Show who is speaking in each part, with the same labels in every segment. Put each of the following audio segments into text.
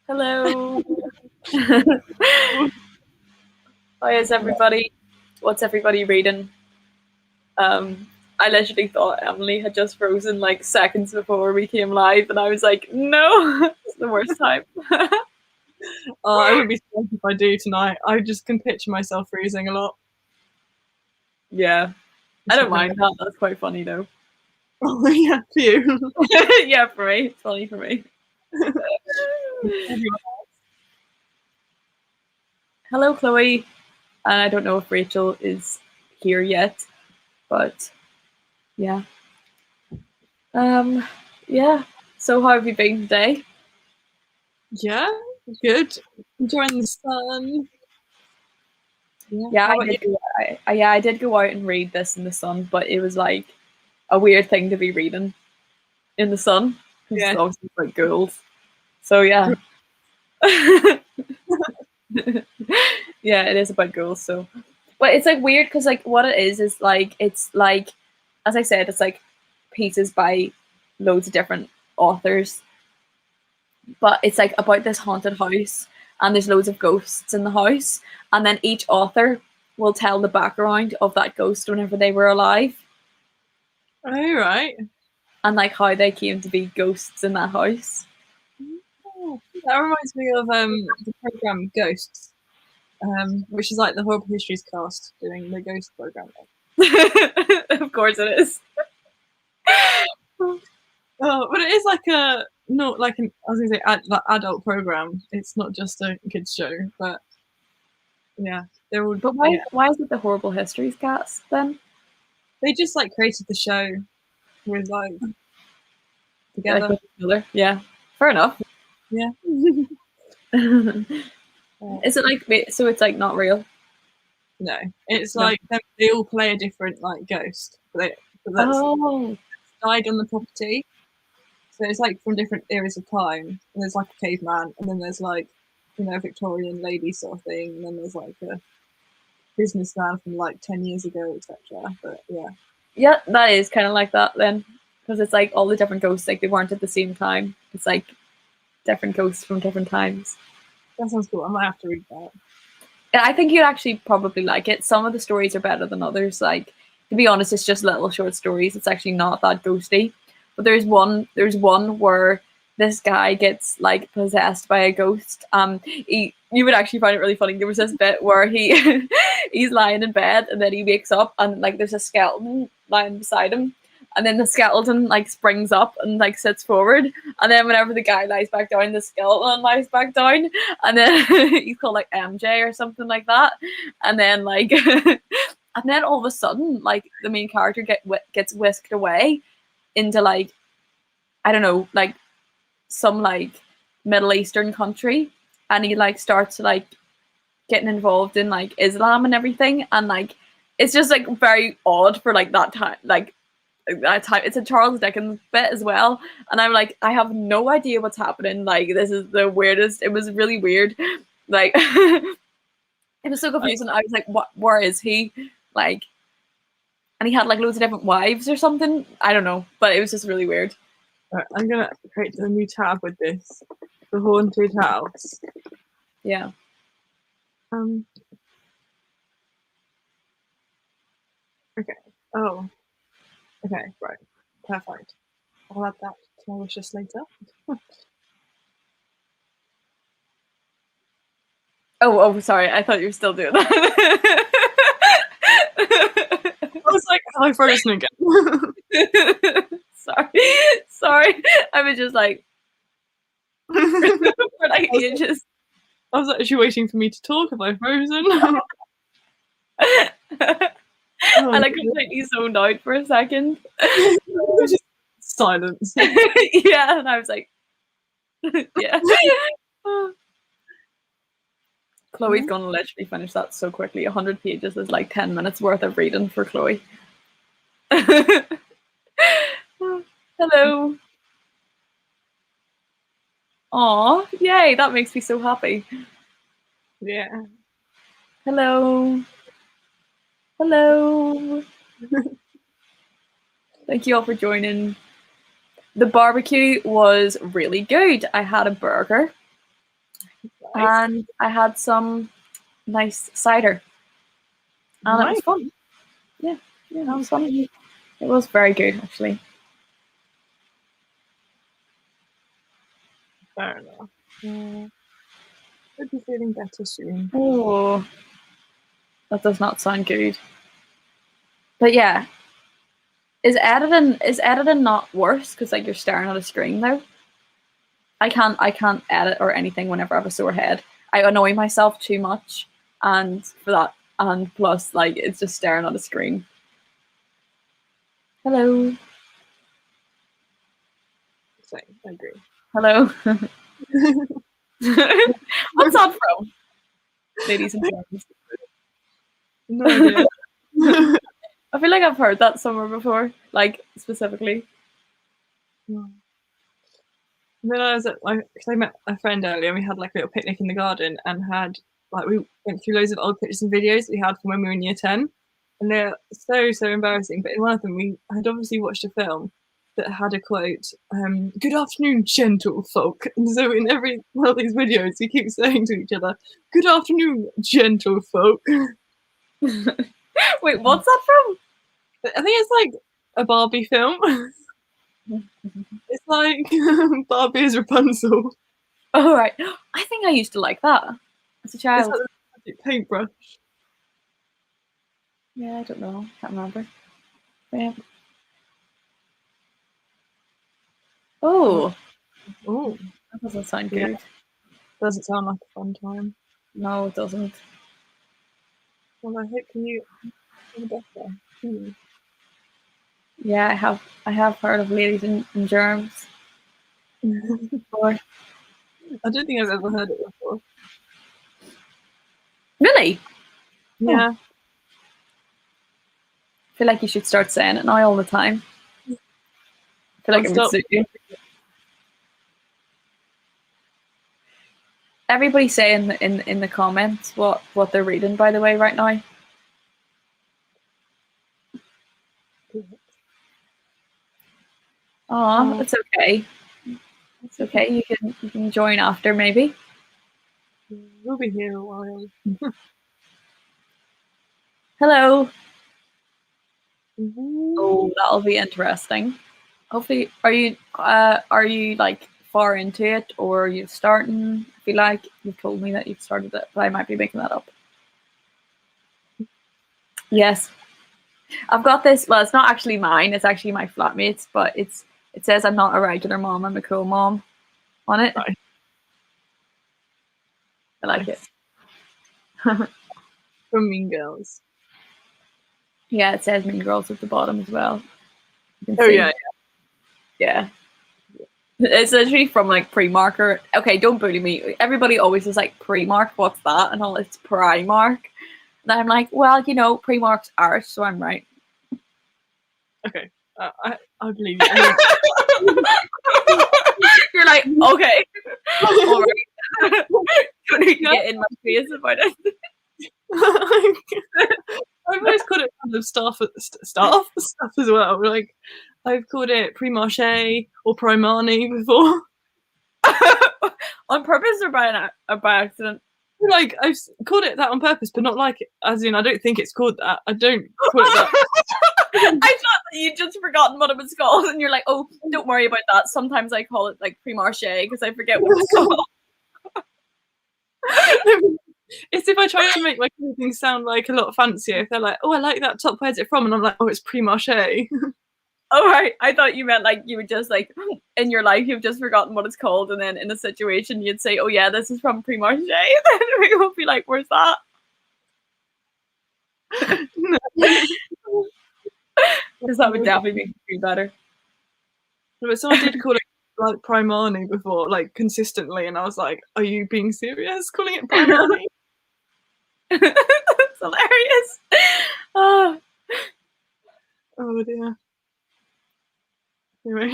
Speaker 1: Hello. Hi, is everybody? What's everybody reading? I literally thought Emily had just frozen like seconds before we came live, and I was like, no, it's the worst time.
Speaker 2: I wouldn't be surprised if I do tonight. I just can picture myself freezing a lot.
Speaker 1: Yeah, I don't mind that. That's quite funny though.
Speaker 2: Oh yeah, phew.
Speaker 1: Yeah, for me, it's funny for me. Hello, Chloe. And I don't know if Rachel is here yet, but yeah. Yeah. So how have you been today?
Speaker 2: Yeah, good. Enjoying the sun.
Speaker 1: Yeah,
Speaker 2: How about you?
Speaker 1: I did go out and read this in the sun, but it was like a weird thing to be reading in the sun because it's
Speaker 2: Yeah.
Speaker 1: obviously about ghouls. So yeah, yeah, it is about ghouls. So, but it's like weird because like what it is like it's like, as I said, it's like pieces by loads of different authors, but it's like about this haunted house and there's loads of ghosts in the house, and then each author will tell the background of that ghost whenever they were alive.
Speaker 2: Oh, right.
Speaker 1: And like how they came to be ghosts in that house.
Speaker 2: Oh, that reminds me of the program Ghosts, which is like the Horrible Histories cast doing the Ghost program.
Speaker 1: Of course it is.
Speaker 2: Oh, but it is like a not like an I was gonna say like adult program. It's not just a kids show, but yeah, they're all
Speaker 1: But
Speaker 2: yeah.
Speaker 1: why is it the Horrible Histories cast then?
Speaker 2: They just like created the show with like
Speaker 1: Like
Speaker 2: together.
Speaker 1: with each other? Yeah. Fair enough.
Speaker 2: Yeah.
Speaker 1: Is it like so it's like not real?
Speaker 2: No, it's
Speaker 1: No.
Speaker 2: like they all play a different like ghost, but that's
Speaker 1: Oh.
Speaker 2: died on the property. So it's like from different eras of time. And there's like a caveman, and then there's like a Victorian lady sort of thing, and then there's like a businessman from like 10 years ago, etc. But yeah.
Speaker 1: Yeah, that is kind of like that then. Because it's like all the different ghosts, like they weren't at the same time. It's like different ghosts from different times.
Speaker 2: That sounds cool. I might have to read that.
Speaker 1: I think you'd actually probably like it. Some of the stories are better than others. Like, to be honest, it's just little short stories. It's actually not that ghosty. But there's one where this guy gets like possessed by a ghost. You would actually find it really funny. There was this bit where he's lying in bed and then he wakes up and like there's a skeleton lying beside him. And then the skeleton like springs up and like sits forward. And then whenever the guy lies back down, the skeleton lies back down. And then he's called like MJ or something like that. And then like and then all of a sudden, like the main character gets whisked away into like, I don't know, like some like Middle Eastern country, and he like starts like getting involved in like Islam and everything, and like it's just like very odd for like that time, like that time. It's a Charles Dickens bit as well, and I'm like, I have no idea what's happening. Like this is the weirdest. It was really weird. Like it was so confusing. I was like, what? Where is he? Like, and he had like loads of different wives or something. I don't know, but it was just really weird.
Speaker 2: Right, I'm gonna create a new tab with this. The haunted house.
Speaker 1: Yeah.
Speaker 2: Okay. Oh. Okay. Right. Perfect. I'll add that to my wish list later.
Speaker 1: Oh, sorry. I thought you were still doing that.
Speaker 2: I was like, "Have I frozen again?"
Speaker 1: sorry. I was just like for like ages.
Speaker 2: I was actually waiting for me to talk. Have I frozen?
Speaker 1: I like completely zoned out for a second.
Speaker 2: Just silence.
Speaker 1: Yeah, and I was like, yeah. Chloe's gonna literally finish that so quickly. 100 pages is like 10 minutes worth of reading for Chloe. Hello. Aw, yay, that makes me so happy.
Speaker 2: Yeah.
Speaker 1: Hello. Hello. Thank you all for joining. The barbecue was really good. I had a burger and I had some nice cider, and it was fun. Yeah, it was fun. It was very good, actually.
Speaker 2: Fair enough. Yeah. Hope you're feeling better soon.
Speaker 1: Oh, that does not sound good. But yeah, is editing not worse because like you're staring at a screen though? I can't edit or anything whenever I have a sore head. I annoy myself too much, and for that, and plus like it's just staring at a screen. Hello.
Speaker 2: Same, I agree.
Speaker 1: Hello. What's that from? Ladies and gentlemen.
Speaker 2: No idea.
Speaker 1: I feel like I've heard that somewhere before, like specifically.
Speaker 2: And then I was because I met a friend earlier and we had like a little picnic in the garden and had like we went through loads of old pictures and videos we had from when we were in year 10, and they're so embarrassing. But in one of them we had obviously watched a film that had a quote, "Good afternoon, gentle folk." And so in every one of these videos we keep saying to each other, "Good afternoon, gentle folk."
Speaker 1: Wait, what's that from?
Speaker 2: I think it's like a Barbie film. It's like Barbie as Rapunzel.
Speaker 1: Oh right, I think I used to like that as a
Speaker 2: It's
Speaker 1: child.
Speaker 2: like a magic paintbrush.
Speaker 1: Yeah, I don't know, can't remember. Yeah. Oh,
Speaker 2: Oh,
Speaker 1: that doesn't sound
Speaker 2: yeah.
Speaker 1: good.
Speaker 2: Doesn't sound like a fun time.
Speaker 1: No, it doesn't.
Speaker 2: Well, I hope you feel better.
Speaker 1: Yeah, I have heard of ladies and germs before.
Speaker 2: I don't think I've ever heard it before.
Speaker 1: Really?
Speaker 2: Yeah.
Speaker 1: I feel like you should start saying it now all the time. I feel like it would suit you. Everybody say in the comments what they're reading, by the way, right now. Oh, it's okay. It's okay. You can join after maybe.
Speaker 2: We'll be here a while.
Speaker 1: Hello.
Speaker 2: Mm-hmm.
Speaker 1: Oh, that'll be interesting. Hopefully, are you like far into it or are you starting? I feel like you told me that you've started it, but I might be making that up. Yes, I've got this. Well, it's not actually mine. It's actually my flatmate's, but it says I'm not a regular mom. I'm a cool mom on it.
Speaker 2: Right.
Speaker 1: I like it.
Speaker 2: From Mean Girls.
Speaker 1: Yeah, it says Mean Girls at the bottom as well.
Speaker 2: Oh yeah.
Speaker 1: It's literally from like Primark. Okay, don't bully me. Everybody always is like Primark. What's that? And all it's Primark. And I'm like, well, you know, Primark's art, so I'm right.
Speaker 2: Okay, I believe you.
Speaker 1: You're like, okay, all right. Don't need to get in my face about it.
Speaker 2: I've always called it random stuff as well. Like I've called it Pre-Marché or Primani before.
Speaker 1: On purpose or by accident?
Speaker 2: Like I've called it that on purpose, but not like as in I don't think it's called that. I don't call it that.
Speaker 1: I thought that you'd just forgotten what it was called, and you're like, oh, don't worry about that. Sometimes I call it like Pre-Marché because I forget what it's called.
Speaker 2: It's if I try to make my clothing sound like a lot fancier. If they're like, "Oh, I like that top. Where's it from?" and I'm like, "Oh, it's Pre-Marché."
Speaker 1: Oh right, I thought you meant like you would just like in your life you've just forgotten what it's called, and then in a situation you'd say, "Oh yeah, this is from Pre-Marché." Then we would be like, "Where's that?" Because that would definitely make me feel better.
Speaker 2: But someone did call it like Primani before, like consistently, and I was like, "Are you being serious? Calling it Primani?"
Speaker 1: That's hilarious. Oh.
Speaker 2: Oh dear. Anyway.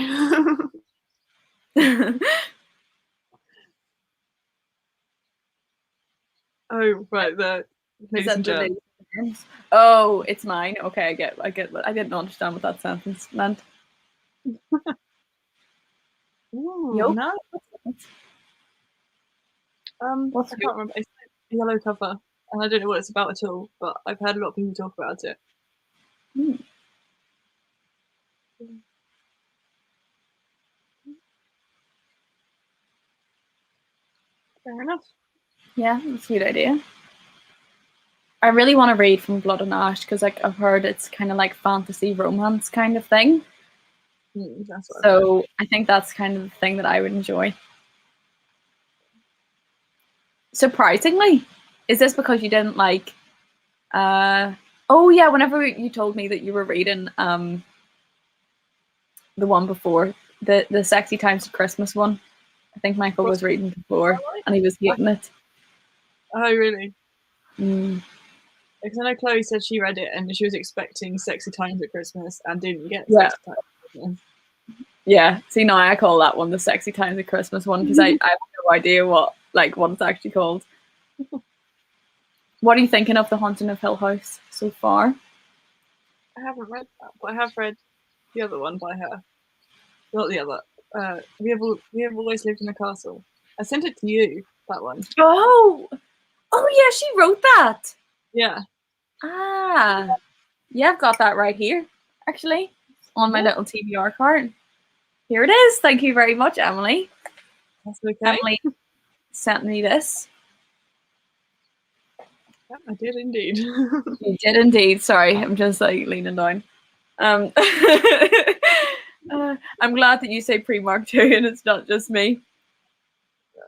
Speaker 2: Oh right, the ladies and germs.
Speaker 1: Oh, it's mine. Okay, I get. I didn't understand what that sentence meant.
Speaker 2: Ooh,
Speaker 1: Yo.
Speaker 2: nice.
Speaker 1: What's
Speaker 2: I can't remember. It's a yellow cover, and I don't know what it's about at all. But I've heard a lot of people talk about it.
Speaker 1: Hmm.
Speaker 2: Fair enough.
Speaker 1: Yeah, that's a good idea. I really want to read from Blood and Ash because like I've heard it's kind of like fantasy romance kind of thing.
Speaker 2: That's what
Speaker 1: So I think that's kind of the thing that I would enjoy. Surprisingly, is this because you didn't like? Oh yeah, whenever you told me that you were reading the one before the Sexy Times of Christmas one, I think Michael was reading before and he was hating it.
Speaker 2: Oh really?
Speaker 1: Mm.
Speaker 2: Because I know Chloe said she read it and she was expecting Sexy Times at Christmas and didn't get
Speaker 1: Yeah.
Speaker 2: Sexy Times at Christmas.
Speaker 1: Yeah. See, now I call that one the Sexy Times of Christmas one because I have no idea what it's actually called. What are you thinking of The Haunting of Hill House so far?
Speaker 2: I haven't read that, but I have read the other one by her. Not the other. We have always lived in a castle. I sent it to you. That one.
Speaker 1: Oh yeah, she wrote that.
Speaker 2: Yeah.
Speaker 1: Ah, yeah, I've got that right here, actually, on my little TBR card. Here it is. Thank you very much, Emily.
Speaker 2: That's okay.
Speaker 1: Emily sent me this.
Speaker 2: Yeah, I did indeed.
Speaker 1: You did indeed. Sorry, I'm just like leaning down. I'm glad that you say pre-mark too, and it's not just me.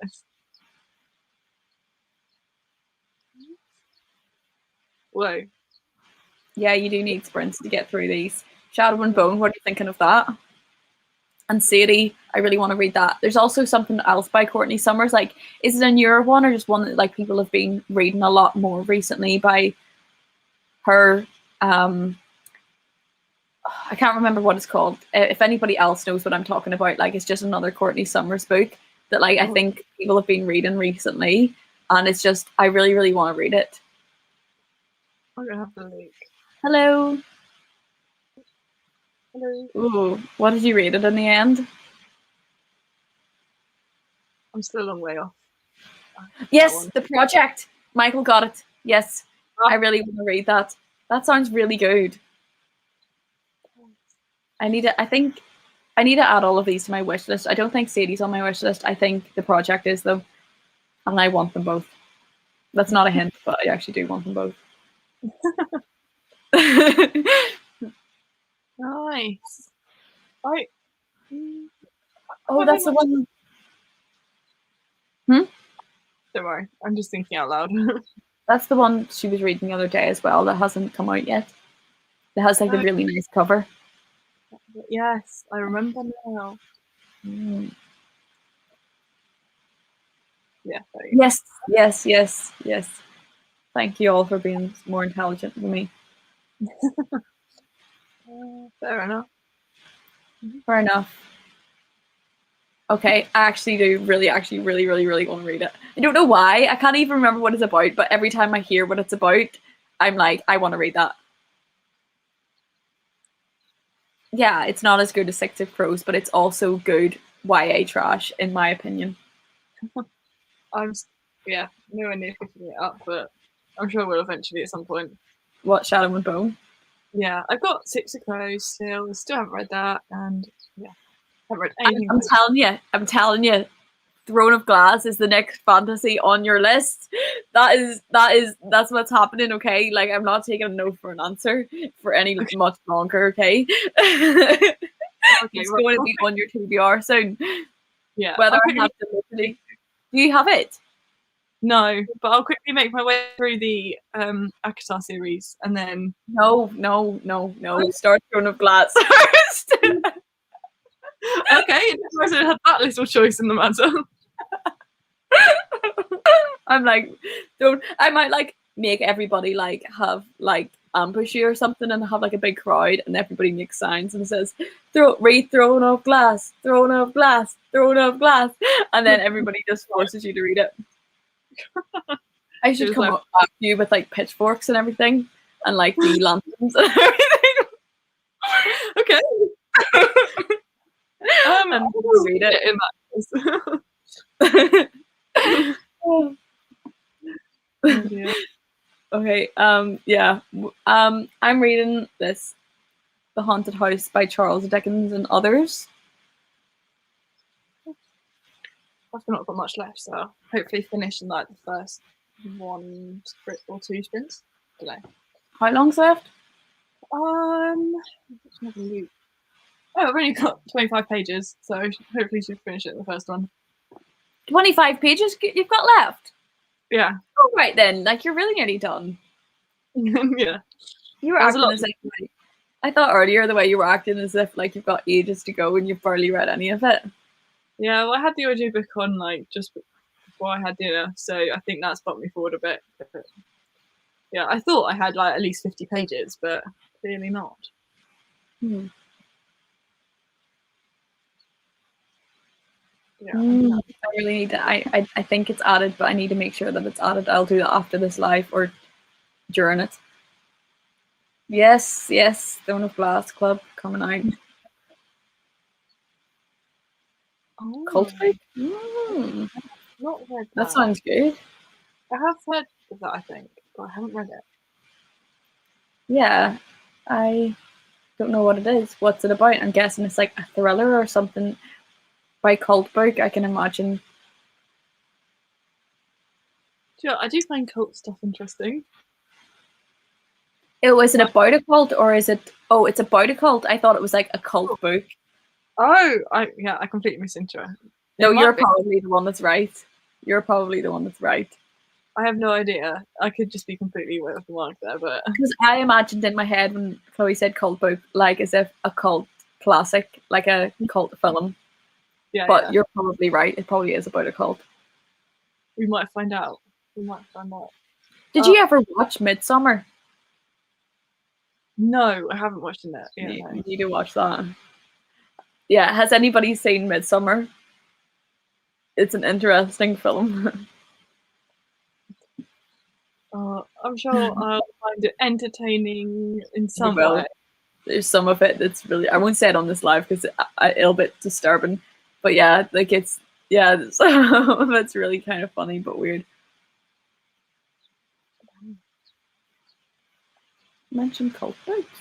Speaker 2: Nice. Whoa.
Speaker 1: Yeah, you do need sprints to get through these. Shadow and Bone, what are you thinking of that? And Sadie, I really want to read that. There's also something else by Courtney Summers. Like, is it a newer one or just one that like people have been reading a lot more recently by her? I can't remember what it's called. If anybody else knows what I'm talking about, like it's just another Courtney Summers book that like I think people have been reading recently, and it's just I really, really want to read it.
Speaker 2: I'm gonna have the link.
Speaker 1: Hello.
Speaker 2: Hello.
Speaker 1: Ooh, what did you read it in the end?
Speaker 2: I'm still a long way off.
Speaker 1: Yes, The Project. Michael got it. Yes, I really want to read that. That sounds really good. I think I need to add all of these to my wish list. I don't think Sadie's on my wish list. I think The Project is though, and I want them both. That's not a hint, but I actually do want them both.
Speaker 2: Nice.
Speaker 1: Oh, that's the one.
Speaker 2: Don't worry, I'm just thinking out loud.
Speaker 1: That's the one she was reading the other day as well. That hasn't come out yet. It has like a really nice cover.
Speaker 2: Yes, I remember now. Yeah.
Speaker 1: Yes. Thank you all for being more intelligent than me.
Speaker 2: Fair enough.
Speaker 1: Fair enough. Okay, I actually do really want to read it. I don't know why. I can't even remember what it's about, but every time I hear what it's about, I'm like, I want to read that. Yeah, it's not as good as Six of Crows, but it's also good YA trash, in my opinion.
Speaker 2: I'm nowhere near picking it up, but I'm sure we'll eventually at some point.
Speaker 1: What, Shadow and Bone?
Speaker 2: Yeah, I've got Six of Crows still haven't read that, and yeah, haven't read anything.
Speaker 1: I'm telling you, Throne of Glass is the next fantasy on your list. That's what's happening, okay? Like I'm not taking a no for an answer for any much longer, okay? It's going to be on your TBR soon.
Speaker 2: Yeah.
Speaker 1: Whether I have to literally. Do you have it?
Speaker 2: No, but I'll quickly make my way through the Akatar series and then.
Speaker 1: No. Start Throne of Glass first.
Speaker 2: Okay, I didn't have that little choice in the matter.
Speaker 1: I'm like, I might like make everybody like have like ambush you or something and have like a big crowd and everybody makes signs and says read Throne of Glass, Throne of Glass, Throne of Glass, and then everybody just forces you to read it. I should come up to you with like pitchforks and everything and like the lanterns and everything.
Speaker 2: Okay.
Speaker 1: And read it
Speaker 2: in that case.
Speaker 1: Okay. Yeah. I'm reading this, The Haunted House by Charles Dickens and Others.
Speaker 2: I've not got much left, so I'll hopefully finish in like the first one sprint or two sprints. I don't know.
Speaker 1: How long's left?
Speaker 2: Let's have a look. Oh, I've only got 25 pages, so hopefully should finish it in the first one.
Speaker 1: 25 pages you've got left?
Speaker 2: Yeah.
Speaker 1: Oh, right then. Like, you're really nearly done.
Speaker 2: Yeah.
Speaker 1: You were acting as if, like, I thought earlier the way you were acting as if, like, you've got ages to go and you've barely read any of it.
Speaker 2: Yeah, well, I had the audiobook on, like, just before I had dinner, so I think that's bumped me forward a bit. But, yeah, I thought I had, like, at least 50 pages, but clearly not.
Speaker 1: Hmm.
Speaker 2: Yeah,
Speaker 1: I really need to. I think it's added, but I need to make sure that it's added. I'll do that after this live or during it. Yes, Stone of Glass Club coming out. Cult book?
Speaker 2: Not read that.
Speaker 1: That sounds good.
Speaker 2: I have heard of that, I think, but I haven't read it.
Speaker 1: Yeah, I don't know what it is. What's it about? I'm guessing it's like a thriller or something by cult book, I can imagine.
Speaker 2: Sure, I do find cult stuff interesting.
Speaker 1: Oh, is it about a cult or is it? Oh, it's about a cult. I thought it was like a cult book.
Speaker 2: Oh, I completely misinterpreted.
Speaker 1: No, you're probably the one that's right. You're probably the one that's right.
Speaker 2: I have no idea. I could just be completely away off the mark there, but
Speaker 1: because I imagined in my head when Chloe said cult book, like as if a cult classic, like a cult film.
Speaker 2: Yeah,
Speaker 1: but you're probably right. It probably is about a cult.
Speaker 2: We might find out.
Speaker 1: Did you ever watch Midsummer?
Speaker 2: No, I haven't watched it yet.
Speaker 1: You need to watch that. Yeah, has anybody seen Midsummer? It's an interesting film.
Speaker 2: I'm sure I'll find it entertaining in some way.
Speaker 1: There's some of it that's really, I won't say it on this live because it's a little bit disturbing. But yeah, like it's really kind of funny but weird. Mention cult books.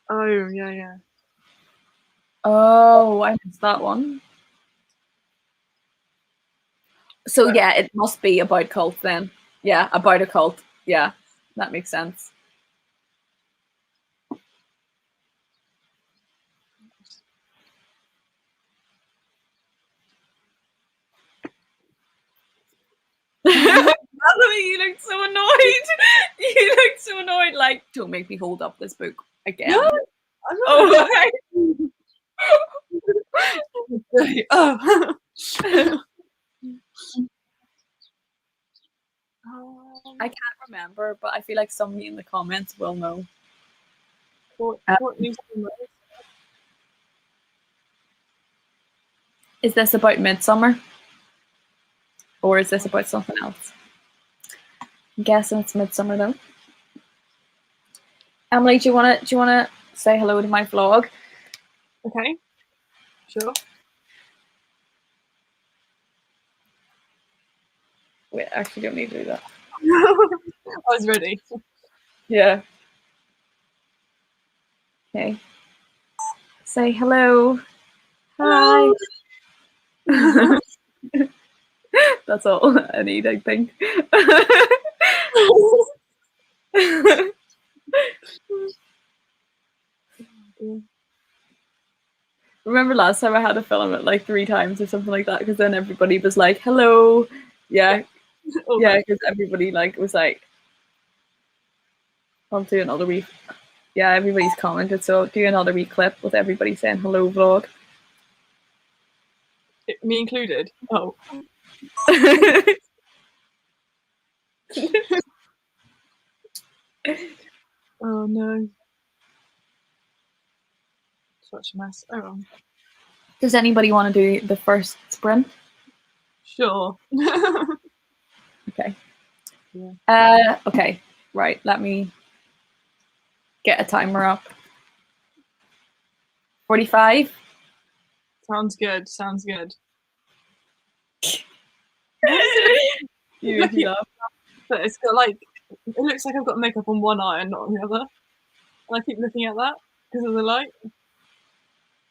Speaker 2: Oh, yeah.
Speaker 1: Oh, I missed that one. So yeah, it must be about cults then. Yeah, about a cult. Yeah, that makes sense. You look so annoyed. You look so annoyed. Like, don't make me hold up this book again.
Speaker 2: No,
Speaker 1: oh, I can't remember, but I feel like somebody in the comments will know. Is this about Midsummer? Or is this about something else? I'm guessing it's Midsummer though. Emily, do you wanna say hello to my vlog?
Speaker 2: Okay. Sure.
Speaker 1: Wait, I actually don't need to do that.
Speaker 2: I was ready.
Speaker 1: Yeah. Okay. Say hello. Hi. That's all I need, I think. Remember last time I had to film it like 3 times or something like that because then everybody was like, hello. Yeah. Yeah, because everybody like was like, I'll do another week. Yeah, everybody's commented, so I'll do another wee clip with everybody saying hello vlog.
Speaker 2: Me included. Oh. Oh no. Such a mess. Oh.
Speaker 1: Does anybody want to do the first sprint?
Speaker 2: Sure.
Speaker 1: Okay.
Speaker 2: Yeah.
Speaker 1: Okay. Right. Let me get a timer up. 45.
Speaker 2: Sounds good.
Speaker 1: You laugh.
Speaker 2: but it's got like, it looks like I've got makeup on one eye and not on the other. And I keep looking at that because of the light.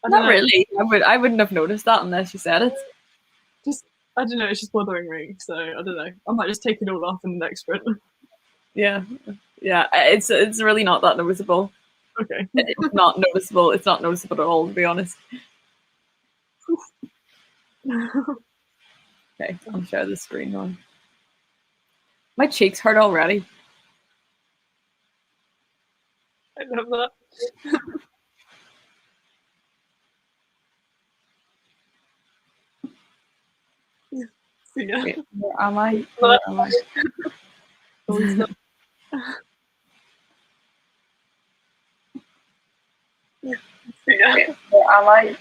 Speaker 2: I don't
Speaker 1: Not
Speaker 2: know.
Speaker 1: really. I wouldn't have noticed that unless you said it.
Speaker 2: Just I don't know. It's just bothering me. So I don't know. I might just take it all off in the next sprint.
Speaker 1: Yeah, yeah. It's really not that noticeable.
Speaker 2: Okay.
Speaker 1: It's not noticeable. It's not noticeable at all, to be honest. Okay, I'll share the screen now. My cheeks hurt already.
Speaker 2: I love that. See ya.
Speaker 1: Wait, where am I? Where am I?
Speaker 2: Always done. See ya.
Speaker 1: Wait, where am I?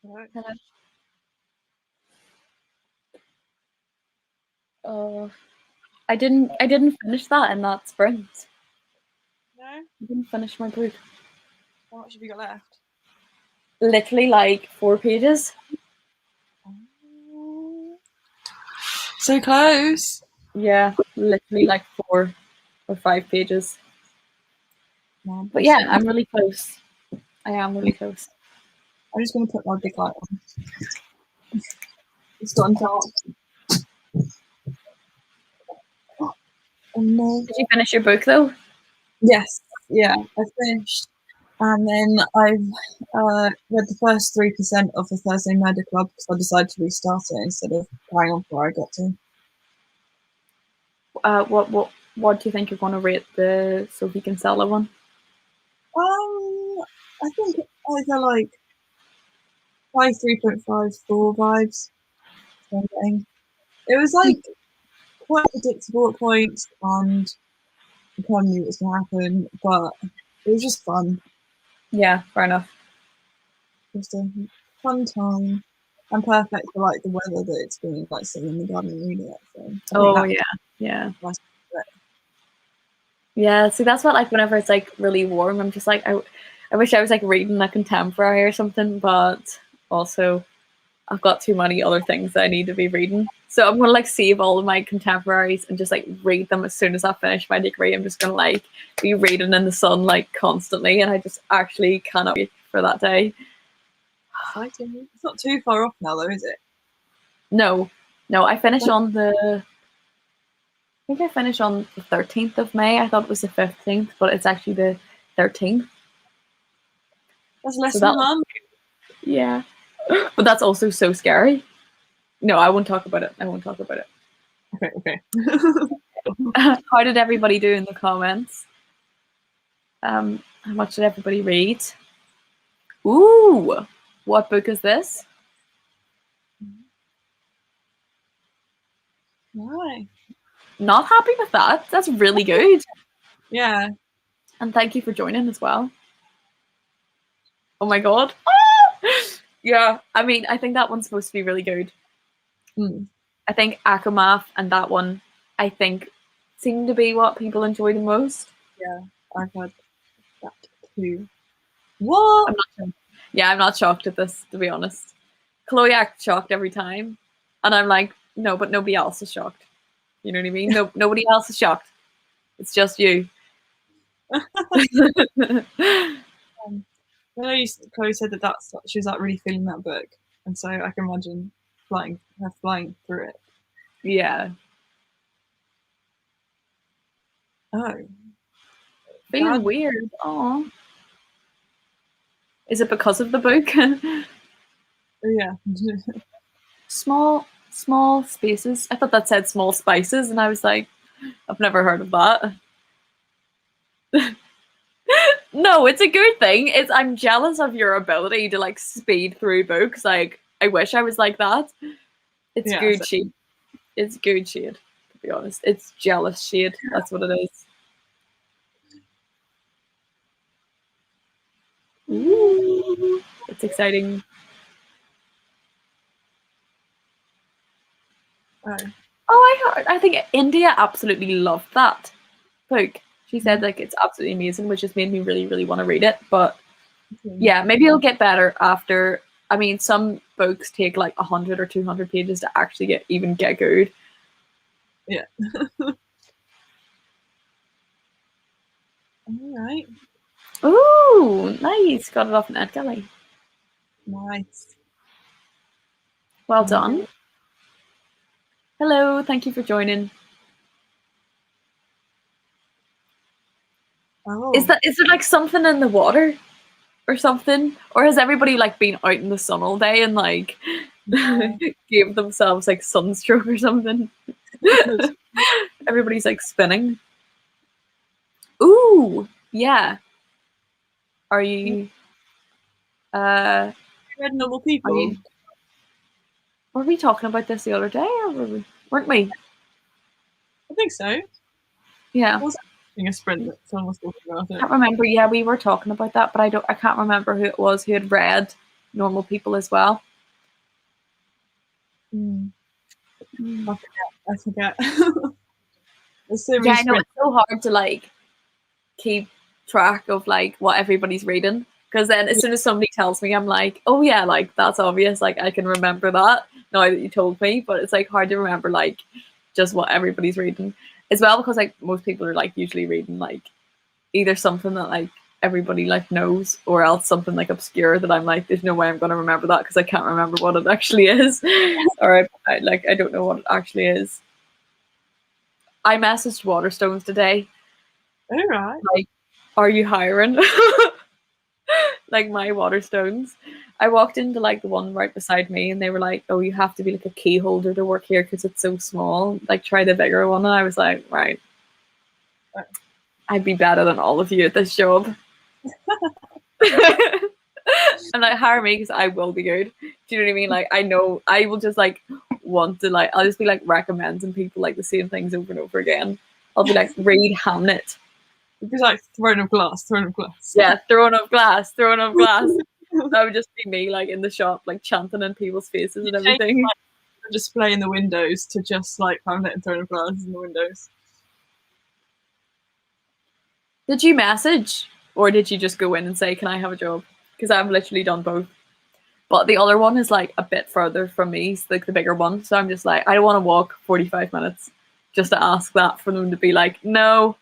Speaker 2: Right.
Speaker 1: Oh, I didn't finish that in that sprint.
Speaker 2: No?
Speaker 1: I didn't finish my book.
Speaker 2: How much have you got left?
Speaker 1: Literally like 4 pages.
Speaker 2: Oh. So close.
Speaker 1: Yeah, literally like 4 or 5 pages.
Speaker 2: No,
Speaker 1: But yeah, I'm really close. I am really close.
Speaker 2: I'm just going to put my big light on. It's gone dark. Oh no.
Speaker 1: Did you finish your book though?
Speaker 2: Yes, yeah, I finished. And then I've read the first 3% of the Thursday Murder Club because I decided to restart it instead of carrying on where I got to.
Speaker 1: What do you think you're going to rate the Sophie Kinsella one?
Speaker 2: I think either like 3.54 vibes. Something. It was like quite predictable at points, and I kind of knew what was going to happen, but it was just fun.
Speaker 1: Yeah, fair enough.
Speaker 2: Just a fun time. And perfect for like the weather that it's been, like sitting in the garden and reading it. So
Speaker 1: Oh yeah. Yeah, see that's what like whenever it's like really warm, I'm just like I wish I was like reading a contemporary or something, but also I've got too many other things that I need to be reading. So I'm gonna like save all of my contemporaries and just like read them as soon as I finish my degree. I'm just gonna like be reading in the sun like constantly, and I just actually cannot wait for that day.
Speaker 2: Exciting. It's not too far off now though, is it?
Speaker 1: No, I finish on the. I think I finish on the 13th of May. I thought it was the 15th, but it's actually the 13th.
Speaker 2: That's less
Speaker 1: So
Speaker 2: than
Speaker 1: that
Speaker 2: a month.
Speaker 1: yeah, but that's also so scary. No, I won't talk about it.
Speaker 2: Okay.
Speaker 1: How did everybody do in the comments? How much did everybody read? Ooh, what book is this?
Speaker 2: Right.
Speaker 1: Not happy with that. That's really good.
Speaker 2: Yeah.
Speaker 1: And thank you for joining as well. Oh my god. Ah! Yeah, I mean, I think that one's supposed to be really good. I think Akamath and that one, I think, seem to be what people enjoy the most.
Speaker 2: Yeah, I've heard that too. What?
Speaker 1: I'm not shocked at this, to be honest. Chloe acts shocked every time. And I'm like, no, but nobody else is shocked. You know what I mean? No, nobody else is shocked. It's just you.
Speaker 2: Chloe said that she was like really feeling that book, and so I can imagine flying through it.
Speaker 1: Yeah.
Speaker 2: Oh,
Speaker 1: Feeling weird. Oh. Is it because of the book?
Speaker 2: yeah.
Speaker 1: Small spaces. I thought that said small spices, and I was like, I've never heard of that. No, it's a good thing. I'm jealous of your ability to like speed through books. Like, I wish I was like that. It's good shade. It's good shade, to be honest. It's jealous shade. That's what it is. Ooh, it's exciting. I think India absolutely loved that book. She said like it's absolutely amazing, which just made me really, really want to read it. But yeah, maybe it'll get better after. I mean, some books take like 100 or 200 pages to actually get good.
Speaker 2: Yeah. All right.
Speaker 1: Ooh, nice. Got it off an NetGalley.
Speaker 2: Nice.
Speaker 1: Well done. Hello, thank you for joining.
Speaker 2: Oh.
Speaker 1: Is there like something in the water or something? Or has everybody like been out in the sun all day and like gave themselves like sunstroke or something? Everybody's like spinning. Ooh, yeah. Are you
Speaker 2: read Normal People?
Speaker 1: Were we talking about this the other day or weren't we?
Speaker 2: I think so.
Speaker 1: Yeah.
Speaker 2: Was a sprint that someone was talking about it.
Speaker 1: I can't remember. Yeah, we were talking about that, but I can't remember who it was who had read normal people as well.
Speaker 2: Mm.
Speaker 1: Mm.
Speaker 2: I forget. There's so many
Speaker 1: Yeah, I know
Speaker 2: sprint.
Speaker 1: it's so hard to like keep track of like what everybody's reading, because then as soon as somebody tells me, I'm like, oh yeah, like that's obvious, like I can remember that now that you told me, but it's like hard to remember like just what everybody's reading as well, because like most people are like usually reading like either something that like everybody like knows, or else something like obscure that I'm like, there's no way I'm going to remember that because I can't remember what it actually is. Or I don't know what it actually is. I messaged Waterstones today.
Speaker 2: All right.
Speaker 1: Like, are you hiring? Like my Waterstones. I walked into like the one right beside me, and they were like, oh, you have to be like a key holder to work here because it's so small. Like, try the bigger one. And I was like, right. I'd be better than all of you at this job. And like, hire me because I will be good. Do you know what I mean? Like, I know I will just like want to like, I'll just be like recommending people like the same things over and over again. I'll be like, read Hamnet.
Speaker 2: It'd be like throne of glass.
Speaker 1: Yeah, throwing up glass. That would just be me like in the shop, like chanting in people's faces and everything.
Speaker 2: Like, the display in the windows to just like Hamlet and throne of glass in the windows.
Speaker 1: Did you message, or did you just go in and say, can I have a job? Because I've literally done both. But the other one is like a bit further from me, it's like the bigger one. So I'm just like, I don't want to walk 45 minutes just to ask that for them to be like, no.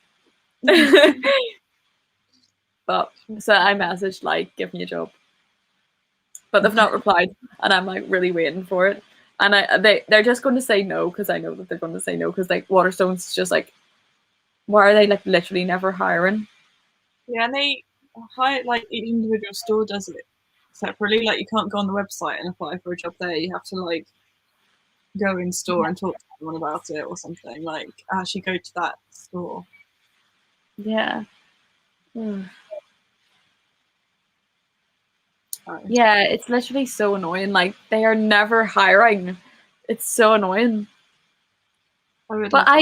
Speaker 1: But so I messaged like, give me a job. But they've not replied, and I'm like really waiting for it. And they're just going to say no, because I know that they're going to say no, because like Waterstones is just like, why are they like literally never hiring?
Speaker 2: Yeah, and they hire like each individual store does it separately. Like you can't go on the website and apply for a job there. You have to like go in store and talk to someone about it or something. Like actually go to that store.
Speaker 1: Yeah.
Speaker 2: Oh.
Speaker 1: Yeah, it's literally so annoying. Like they are never hiring. It's so annoying. But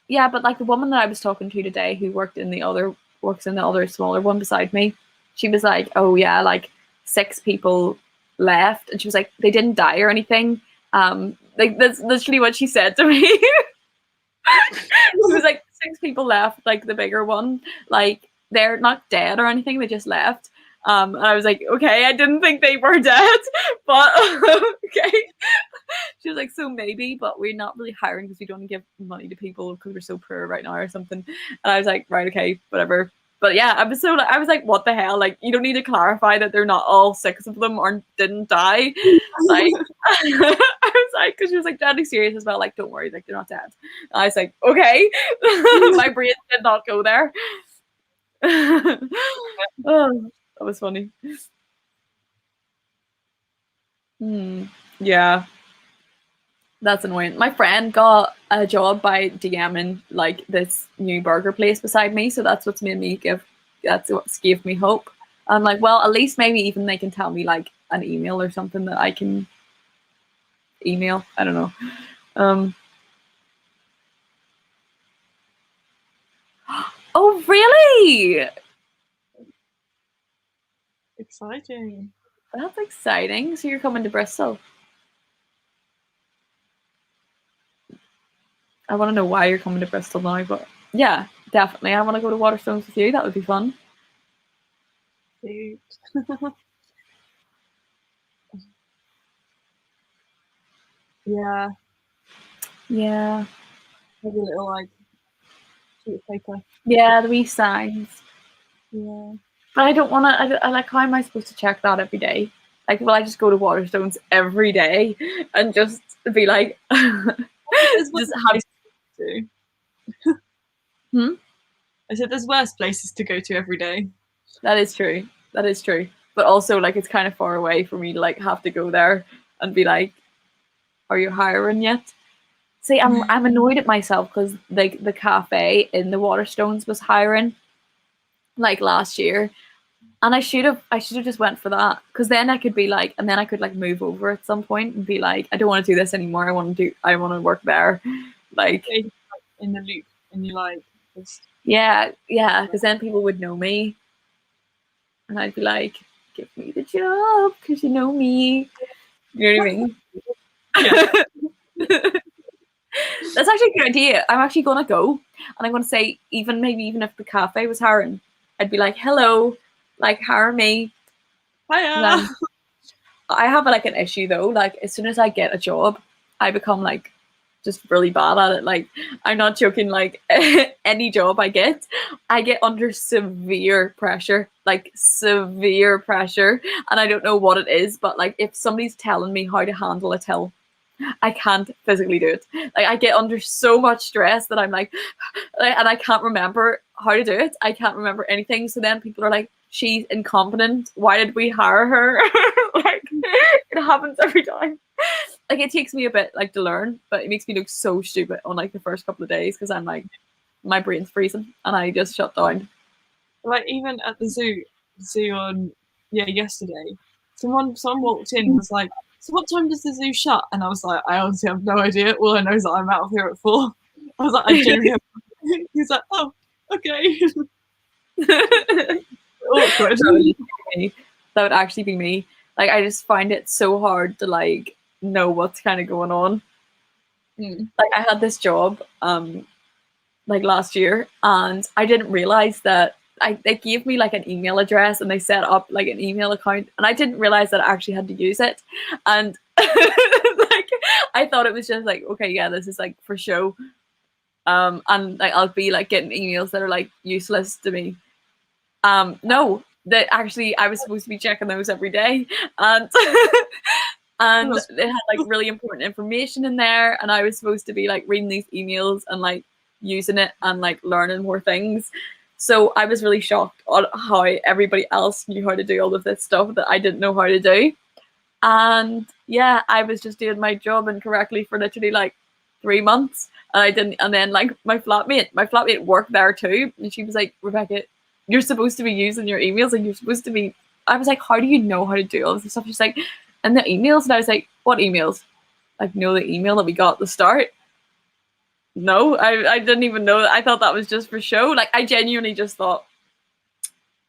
Speaker 1: yeah, but like the woman that I was talking to today who works in the other smaller one beside me, she was like, oh yeah, like 6 people left, and she was like, they didn't die or anything. Like that's literally what she said to me. She was like, 6 people left, like the bigger one, like they're not dead or anything, they just left. And I was like, okay, I didn't think they were dead, but okay. She was like, so maybe, but we're not really hiring because we don't give money to people because we're so poor right now or something. And I was like, right, okay, whatever. But yeah, I was like, what the hell? Like, you don't need to clarify that they're not all 6 of them or didn't die. Like, I was like, because she was like deadly serious as well. Like, don't worry, like they're not dead. And I was like, okay. My brain did not go there. Oh, that was funny. Yeah. That's annoying. My friend got a job by DMing like this new burger place beside me, so that's what's gave me hope. I'm like, well, at least maybe even they can tell me like an email or something that I can email. I don't know. Oh really?
Speaker 2: Exciting.
Speaker 1: That's exciting. So you're coming to Bristol. I want to know why you're coming to Bristol now, but yeah, definitely. I want to go to Waterstones with you. That would be fun.
Speaker 2: Cute. Yeah.
Speaker 1: Yeah.
Speaker 2: Maybe a little like sheet of paper.
Speaker 1: Yeah, the wee signs.
Speaker 2: Yeah.
Speaker 1: But I don't want to. I like. How am I supposed to check that every day? Like, will I just go to Waterstones every day and just be like, just have
Speaker 2: to.
Speaker 1: Hmm?
Speaker 2: I said there's worse places to go to every day.
Speaker 1: That is true. That is true. But also, like, it's kind of far away for me to like have to go there and be like, "Are you hiring yet?" See, I'm annoyed at myself because like the cafe in the Waterstones was hiring like last year. And I should have just went for that, because then I could be like, and then I could like move over at some point and be like, I don't want to do this anymore. I want to work there, like
Speaker 2: in the loop, and you like just
Speaker 1: yeah, because then people would know me, and I'd be like, give me the job because you know me. You know what I mean?
Speaker 2: Yeah.
Speaker 1: That's actually a good idea. I'm actually gonna go and I'm gonna say even if the cafe was hiring, I'd be like, hello, like hire me.
Speaker 2: Hiya.
Speaker 1: I have like an issue though. Like as soon as I get a job, I become like just really bad at it. Like I'm not joking. Like any job I get under severe pressure, and I don't know what it is. But like if somebody's telling me how to handle a till, I can't physically do it. Like I get under so much stress that I'm like, and I can't remember how to do it. I can't remember anything. So then people are like, she's incompetent. Why did we hire her? Like it happens every time. Like it takes me a bit like to learn, but it makes me look so stupid on like the first couple of days because I'm like, my brain's freezing and I just shut down.
Speaker 2: Like even at the zoo on yesterday, someone walked in and was like, "So what time does the zoo shut?" And I was like, "I honestly have no idea. All I know is that I'm out of here at 4." I was like, "I genuinely have." He's like, "Oh, okay." Awkward.
Speaker 1: That would actually be me. Like I just find it so hard to like know what's kind of going on. Like I had this job like last year and I didn't realize that they gave me like an email address and they set up like an email account and I didn't realize that I actually had to use it. And like I thought it was just like, okay, yeah, this is like for show. And like I'll be like getting emails that are like useless to me. No, that actually I was supposed to be checking those every day. And and it had like really important information in there and I was supposed to be like reading these emails and like using it and like learning more things. So I was really shocked on how everybody else knew how to do all of this stuff that I didn't know how to do. And yeah, I was just doing my job incorrectly for literally like 3 months and I didn't. And then like my flatmate worked there too and she was like, Rebecca, you're supposed to be using your emails and you're supposed to be. I was like, how do you know how to do all this stuff? She's like, and the emails. And I was like, what emails? Like, no, the email that we got at the start. No, I didn't even know that. I thought that was just for show. Like, I genuinely just thought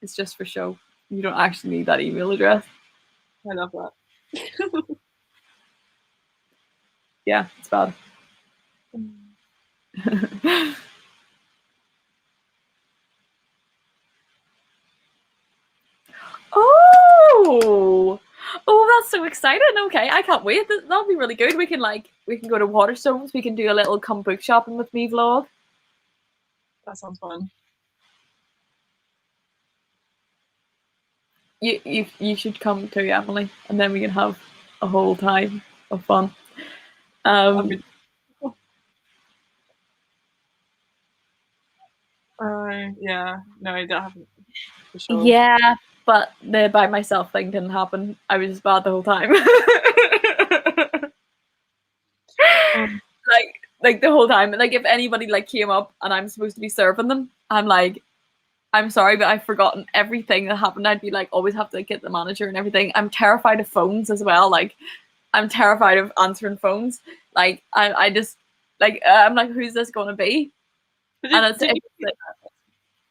Speaker 1: it's just for show. You don't actually need that email address.
Speaker 2: I love that.
Speaker 1: Yeah, it's bad. Oh, that's so exciting. Okay, I can't wait. That'll be really good. We can go to Waterstones. We can do a little come book shopping with me vlog.
Speaker 2: That sounds fun.
Speaker 1: You should come too, Emily, and then we can have a whole time of fun.
Speaker 2: Yeah, no, I haven't for sure.
Speaker 1: Yeah, but the by myself thing didn't happen. I was just bad the whole time. Like the whole time. Like if anybody like came up and I'm supposed to be serving them, I'm like, I'm sorry, but I've forgotten everything that happened. I'd be like, always have to get the manager and everything. I'm terrified of phones as well. Like I'm terrified of answering phones. Like I just like I'm like, who's this gonna be?
Speaker 2: And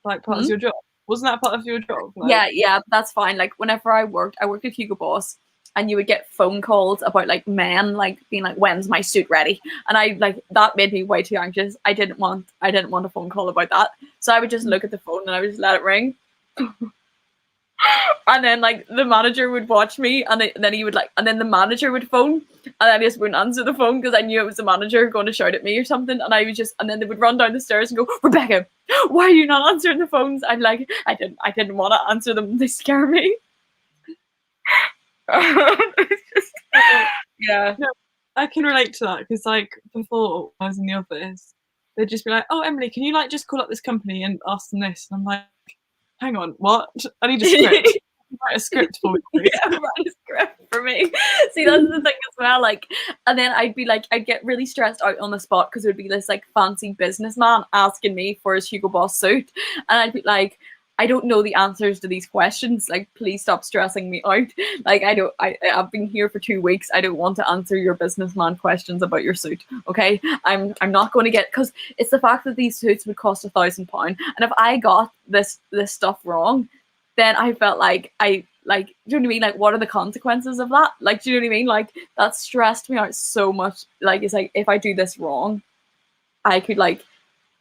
Speaker 2: like part of your job. Wasn't that part of your job?
Speaker 1: Like, yeah, that's fine. Like whenever I worked at Hugo Boss and you would get phone calls about like men like being like, when's my suit ready? And I like that made me way too anxious. I didn't want a phone call about that. So I would just look at the phone and I would just let it ring. And then like the manager would watch me and then he would like, and then the manager would phone and I just wouldn't answer the phone because I knew it was the manager going to shout at me or something. And I would just, and then they would run down the stairs and go, Rebecca, why are you not answering the phones? I'd like, I didn't want to answer them. They scare me. It's just, yeah.
Speaker 2: No, I can relate to that because like before I was in the office, they'd just be like, "Oh, Emily, can you like just call up this company and ask them this?" And I'm like, "Hang on, what? I need a script. Write a script for me."
Speaker 1: Yeah, write a script for me. See, that's the thing as well. Like, and then I'd get really stressed out on the spot because it would be this like fancy businessman asking me for his Hugo Boss suit, and I'd be like, I don't know the answers to these questions. Like, please stop stressing me out. Like, I've been here for 2 weeks. I don't want to answer your businessman questions about your suit. Okay, I'm not going to get, because it's the fact that these suits would cost £1,000, and if I got this stuff wrong, then I felt like like, do you know what I mean? Like, what are the consequences of that? Like, do you know what I mean? Like, that stressed me out so much. Like, it's like, if I do this wrong, I could like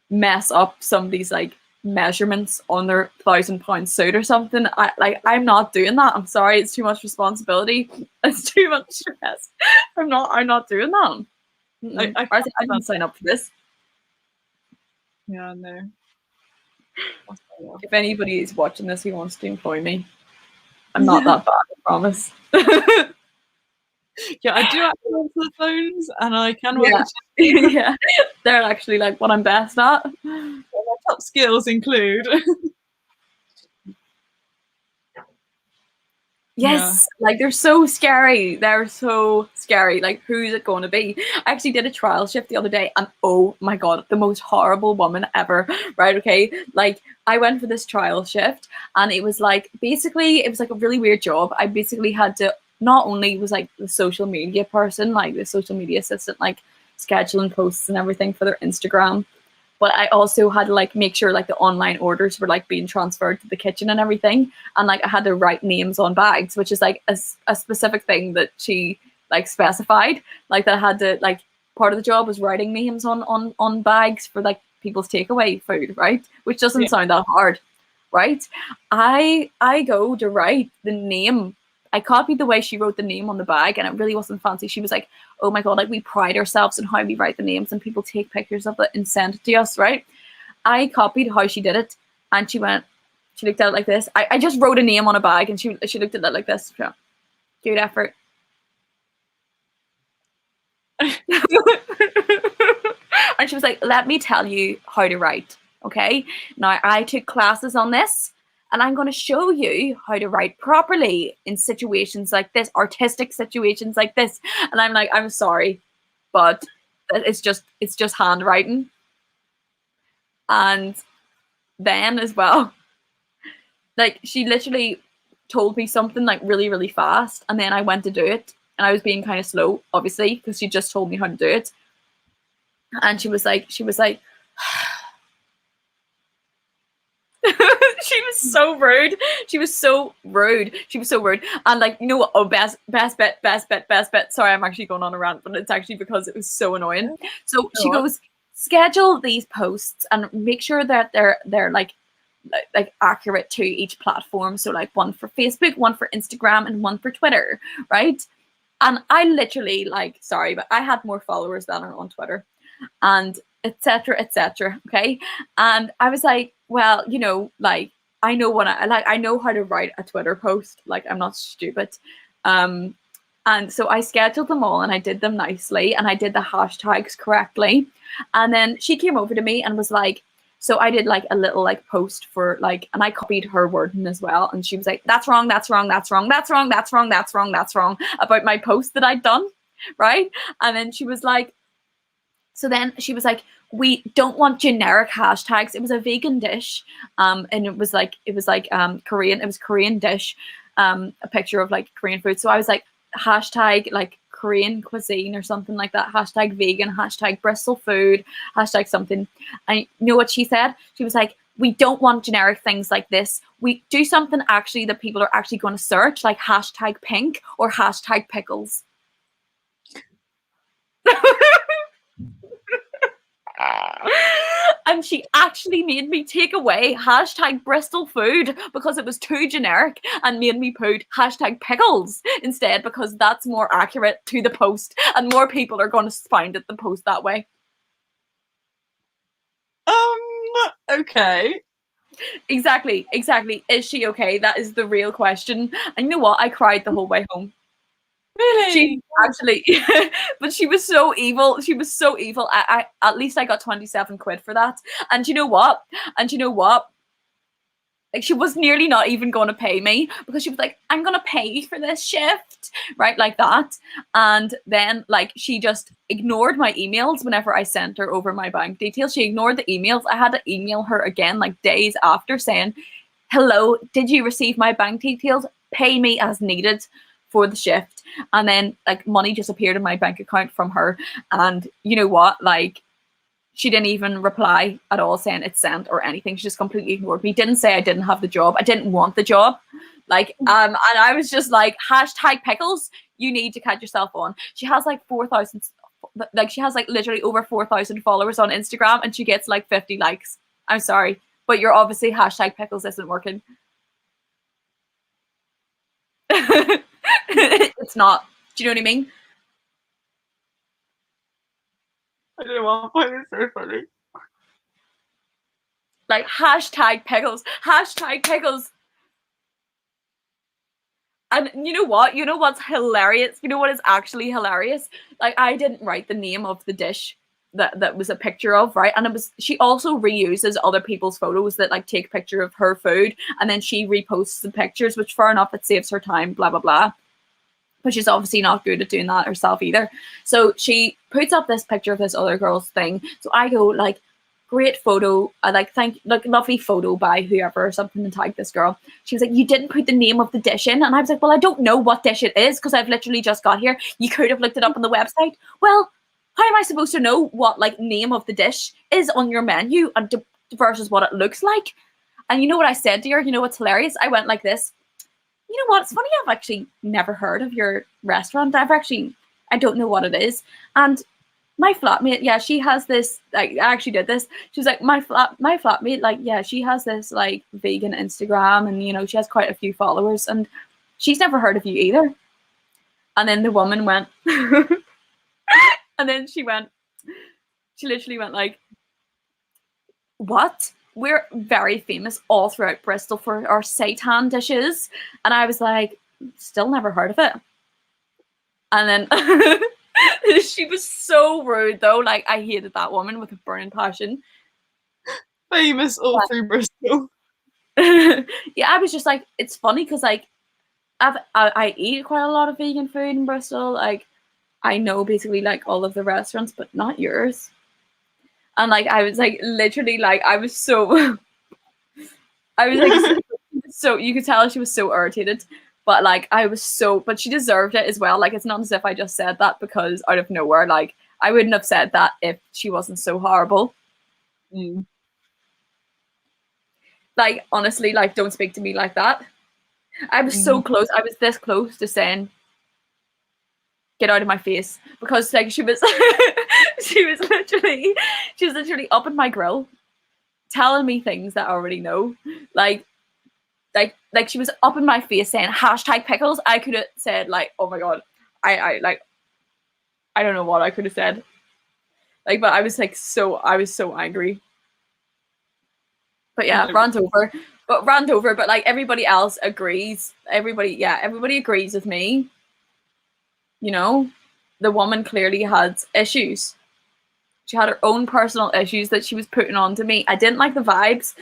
Speaker 1: mess up somebody's like measurements on their £1,000 suit or something. I'm not doing that. I'm sorry, it's too much responsibility. It's too much stress. I'm not doing that. I didn't sign up for this.
Speaker 2: Yeah, no.
Speaker 1: If anybody is watching this who wants to employ me, I'm not that bad, I promise.
Speaker 2: Yeah, I do actually answer the phones, and I can work.
Speaker 1: Yeah. Yeah, they're actually like what I'm best at.
Speaker 2: My top skills include.
Speaker 1: Yes, like they're so scary. They're so scary. Like, who's it going to be? I actually did a trial shift the other day, and oh my god, the most horrible woman ever. Right? Okay, like I went for this trial shift, and it was like basically it was like a really weird job. I basically had to not only was like the social media person, like the social media assistant, like scheduling posts and everything for their Instagram, but I also had to like make sure like the online orders were like being transferred to the kitchen and everything. And like I had to write names on bags, which is like a specific thing that she like specified. Like that I had to like part of the job was writing names on bags for like people's takeaway food, right? Which doesn't sound that hard, right? I go to write the name. I copied the way she wrote the name on the bag, and it really wasn't fancy. She was like, oh my god, like we pride ourselves in how we write the names, and people take pictures of it and send it to us, right? I copied how she did it, and she looked at it like this. I just wrote a name on a bag, and she looked at it like this. Yeah. Good effort. And she was like, let me tell you how to write, okay? Now, I took classes on this, and I'm going to show you how to write properly in situations like this, artistic situations like this. And I'm like, I'm sorry, but it's just handwriting. And then as well, like she literally told me something like really, really fast, and then I went to do it, and I was being kind of slow, obviously, because she just told me how to do it. And she was like, she was so rude. She was so rude. And like, you know what? Oh, best bet. Sorry, I'm actually going on a rant, but it's actually because it was so annoying. So she goes, schedule these posts and make sure that they're like accurate to each platform. So like one for Facebook, one for Instagram, and one for Twitter, right? And I literally like, sorry, but I had more followers than her on Twitter, and etc. Okay, and I was like, well, you know, like I know what I know how to write a Twitter post. Like I'm not stupid. And so I scheduled them all, and I did them nicely, and I did the hashtags correctly. And then she came over to me and was like, so I did like a little like post for like, and I copied her wording as well. And she was like, that's wrong about my post that I'd done. Right. And then she was like, we don't want generic hashtags. It was a vegan dish. And it was Korean. It was Korean dish, a picture of like Korean food. So I was like, hashtag like Korean cuisine or something like that. Hashtag vegan, hashtag Bristol food, hashtag something. And you know what she said? She was like, we don't want generic things like this. We do something actually that people are actually going to search, like hashtag pink or hashtag pickles. And she actually made me take away hashtag Bristol food because it was too generic, and made me put hashtag pickles instead because that's more accurate to the post and more people are going to find it the post that way.
Speaker 2: Okay.
Speaker 1: Exactly. Is she okay? That is the real question. And you know what? I cried the whole way home.
Speaker 2: Really?
Speaker 1: She actually, but she was so evil. I at least I got 27 quid for that. And you know what? Like she was nearly not even going to pay me because she was like, I'm going to pay you for this shift, right? Like that. And then like she just ignored my emails whenever I sent her over my bank details. She ignored the emails. I had to email her again like days after saying, hello, did you receive my bank details? Pay me as needed for the shift. And then like money just appeared in my bank account from her. And you know what? Like She didn't even reply at all saying it's sent or anything. She just completely ignored me. Didn't say I didn't have the job. I didn't want the job. Like, and I was just like, hashtag pickles, you need to catch yourself on. She has like 4,000, like she has like literally over 4,000 followers on Instagram and she gets like 50 likes. I'm sorry, but you're obviously hashtag pickles isn't working. It's not. Do you know what I mean?
Speaker 2: I don't know why I find it so funny.
Speaker 1: Like hashtag pickles, hashtag pickles. And you know what? You know what's hilarious? You know what is actually hilarious? Like I didn't write the name of the dish that was a picture of, right? And it was she also reuses other people's photos that like take a picture of her food and then she reposts the pictures, which fair enough, it saves her time, blah blah blah. But she's obviously not good at doing that herself either. So she puts up this picture of this other girl's thing. So I go like, great photo. I like lovely photo by whoever or something and tag this girl. She was like, you didn't put the name of the dish in. And I was like, well, I don't know what dish it is because I've literally just got here. You could have looked it up on the website. Well, how am I supposed to know what like name of the dish is on your menu and versus what it looks like? And you know what I said to her? You know what's hilarious? I went like this. You know what? It's funny. I've actually never heard of your restaurant. I don't know what it is. And my flatmate, yeah, she has this, like, I actually did this. She was like, my flatmate, like, yeah, she has this, like, vegan Instagram and, you know, she has quite a few followers and she's never heard of you either. And then the woman went, and then she literally went like, what? We're very famous all throughout Bristol for our seitan dishes. And I was like, still never heard of it. And then she was so rude though. Like I hated that woman with a burning passion.
Speaker 2: Famous all through Bristol.
Speaker 1: Yeah, I was just like, it's funny because like I eat quite a lot of vegan food in Bristol. Like I know basically like all of the restaurants, but not yours. And like I was like literally like I was so I was like so you could tell she was so irritated. But like I was so but she deserved it as well. Like it's not as if I just said that because out of nowhere, like I wouldn't have said that if she wasn't so horrible.
Speaker 2: Mm.
Speaker 1: Like honestly, like don't speak to me like that. I was so close. I was this close to saying, "Get out of my face," because like she was, she was literally up in my grill, telling me things that I already know. Like she was up in my face saying hashtag pickles. I could have said like, "Oh my god," I don't know what I could have said. Like, but I was like I was so angry. But yeah, rant over. But like everybody else agrees. Everybody agrees with me. You know, the woman clearly had issues. She had her own personal issues that she was putting on to me. I didn't like the vibes.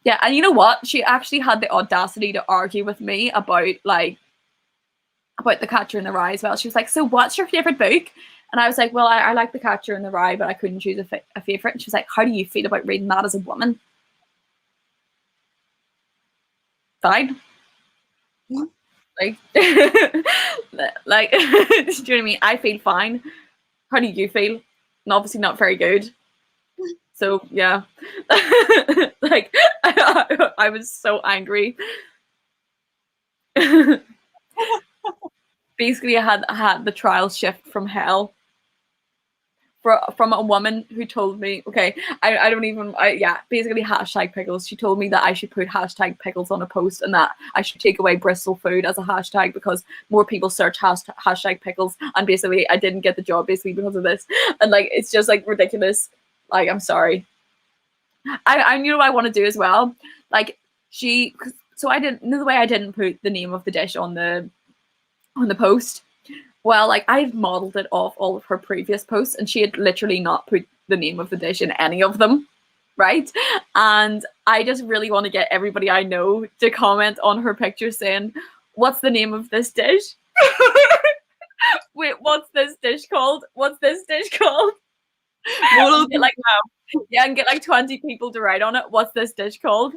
Speaker 1: Yeah, and you know what? She actually had the audacity to argue with me about the Catcher in the Rye as well. She was like, "So what's your favorite book?" And I was like, "Well, I like the Catcher in the Rye, but I couldn't choose a favorite." And she was like, "How do you feel about reading that as a woman?" Fine. Like, like, do you know what I mean? I feel fine. How do you feel? And obviously not very good. So yeah, like I was so angry. Basically, I had the trial shift from hell. From a woman who told me, okay, I don't even, yeah, basically hashtag pickles. She told me that I should put hashtag pickles on a post and that I should take away Bristol food as a hashtag because more people search hashtag pickles. And basically I didn't get the job basically because of this. And like, it's just like ridiculous. Like, I'm sorry. I knew what I want to do as well. Like so I didn't know the way I didn't put the name of the dish on the post. Well, like I've modeled it off all of her previous posts and she had literally not put the name of the dish in any of them, right? And I just really want to get everybody I know to comment on her picture saying, "What's the name of this dish?" Wait, what's this dish called? What's this dish called? And get, like, yeah, and get like 20 people to write on it. What's this dish called?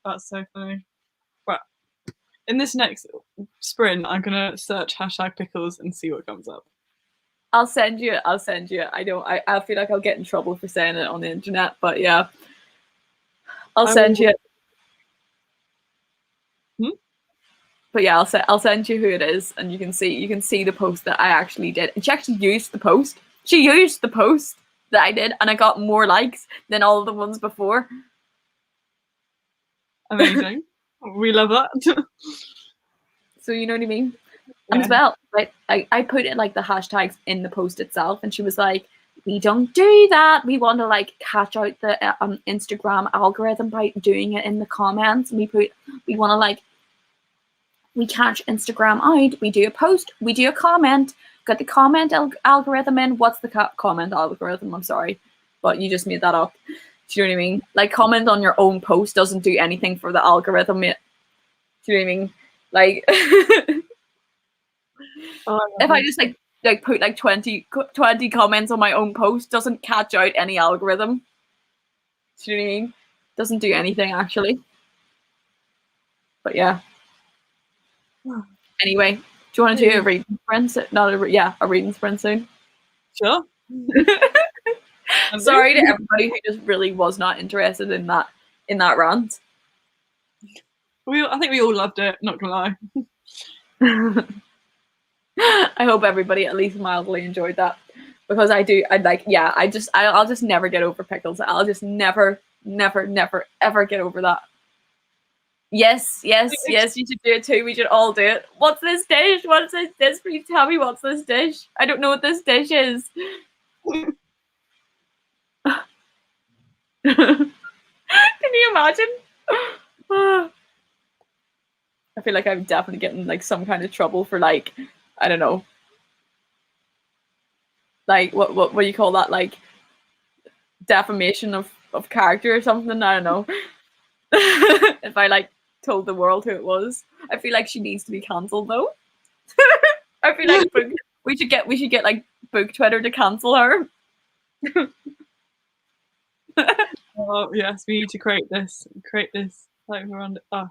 Speaker 2: That's so funny. But in this next sprint, I'm gonna search hashtag pickles and see what comes up.
Speaker 1: I'll send you. I'll send you. I don't. I feel like I'll get in trouble for saying it on the internet, but yeah, I'll
Speaker 2: I
Speaker 1: send
Speaker 2: will.
Speaker 1: you.
Speaker 2: Hmm?
Speaker 1: But yeah, I'll send you who it is, and you can see the post that I actually did. And she actually used the post. She used the post that I did, and I got more likes than all the ones before.
Speaker 2: Amazing. We love that.
Speaker 1: So you know what I mean? And as
Speaker 2: Yeah.
Speaker 1: well, like I put in like the hashtags in the post itself, and she was like, "We don't do that. We want to like catch out the Instagram algorithm by doing it in the comments. And we want to like we catch Instagram out. We do a post. We do a comment. Got the comment algorithm in. What's the comment algorithm? I'm sorry, but you just made that up. Do you know what I mean? Like comment on your own post doesn't do anything for the algorithm. Do you know what I mean? Like if I just like put like 20 comments on my own post, doesn't catch out any algorithm. Do you know what I mean? Doesn't do anything actually. But yeah. Anyway, do you want to do a reading sprint? Not a yeah, a reading sprint soon.
Speaker 2: Sure.
Speaker 1: Sorry to everybody who just really was not interested in that rant.
Speaker 2: I think we all loved it. Not gonna lie.
Speaker 1: I hope everybody at least mildly enjoyed that, because I do. I'd like, yeah. I'll just never get over pickles. I'll just never ever get over that. Yes. You should do it too. We should all do it. What's this dish? What's this dish? Please tell me what's this dish. I don't know what this dish is. Can you imagine? I feel like I'm definitely getting like some kind of trouble for like, I don't know, like what do you call that? Like defamation of character or something. I don't know. If I like told the world who it was, I feel like she needs to be cancelled though. I feel like we should get like book Twitter to cancel her.
Speaker 2: Oh yes, we need to create this. Like around. I'm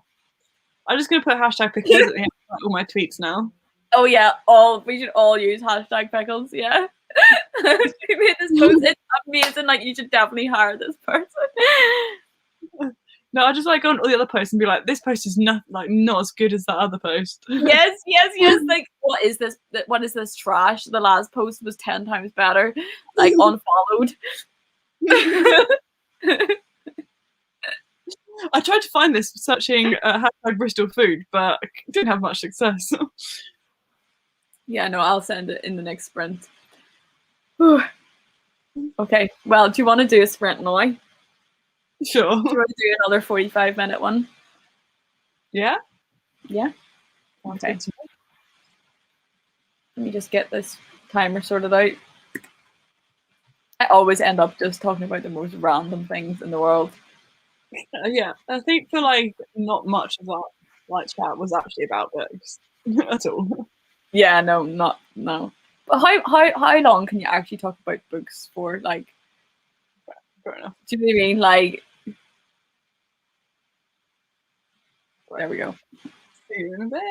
Speaker 2: just gonna put hashtag pickles at the end of all my tweets now.
Speaker 1: Oh yeah, we should all use hashtag pickles. Yeah. We made this post. It's amazing. Like you should definitely hire this person.
Speaker 2: No, I just like go on all the other posts and be like, this post is not as good as that other post.
Speaker 1: Yes. Like, what is this? What is this trash? The last post was 10 times better. Like unfollowed.
Speaker 2: I tried to find this searching hashtag Bristol food, but I didn't have much success.
Speaker 1: Yeah, no, I'll send it in the next sprint. Okay. Well, do you want to do a sprint now?
Speaker 2: Sure.
Speaker 1: Do you want to do another 45-minute one?
Speaker 2: Yeah.
Speaker 1: Yeah. Okay. Let me just get this timer sorted out. I always end up just talking about the most random things in the world.
Speaker 2: Yeah, I think for like not much of our like chat was actually about books at all.
Speaker 1: Yeah, no. But how long can you actually talk about books for? Like,
Speaker 2: Fair enough.
Speaker 1: do you know what I mean? Like, there we go.
Speaker 2: See you in a bit.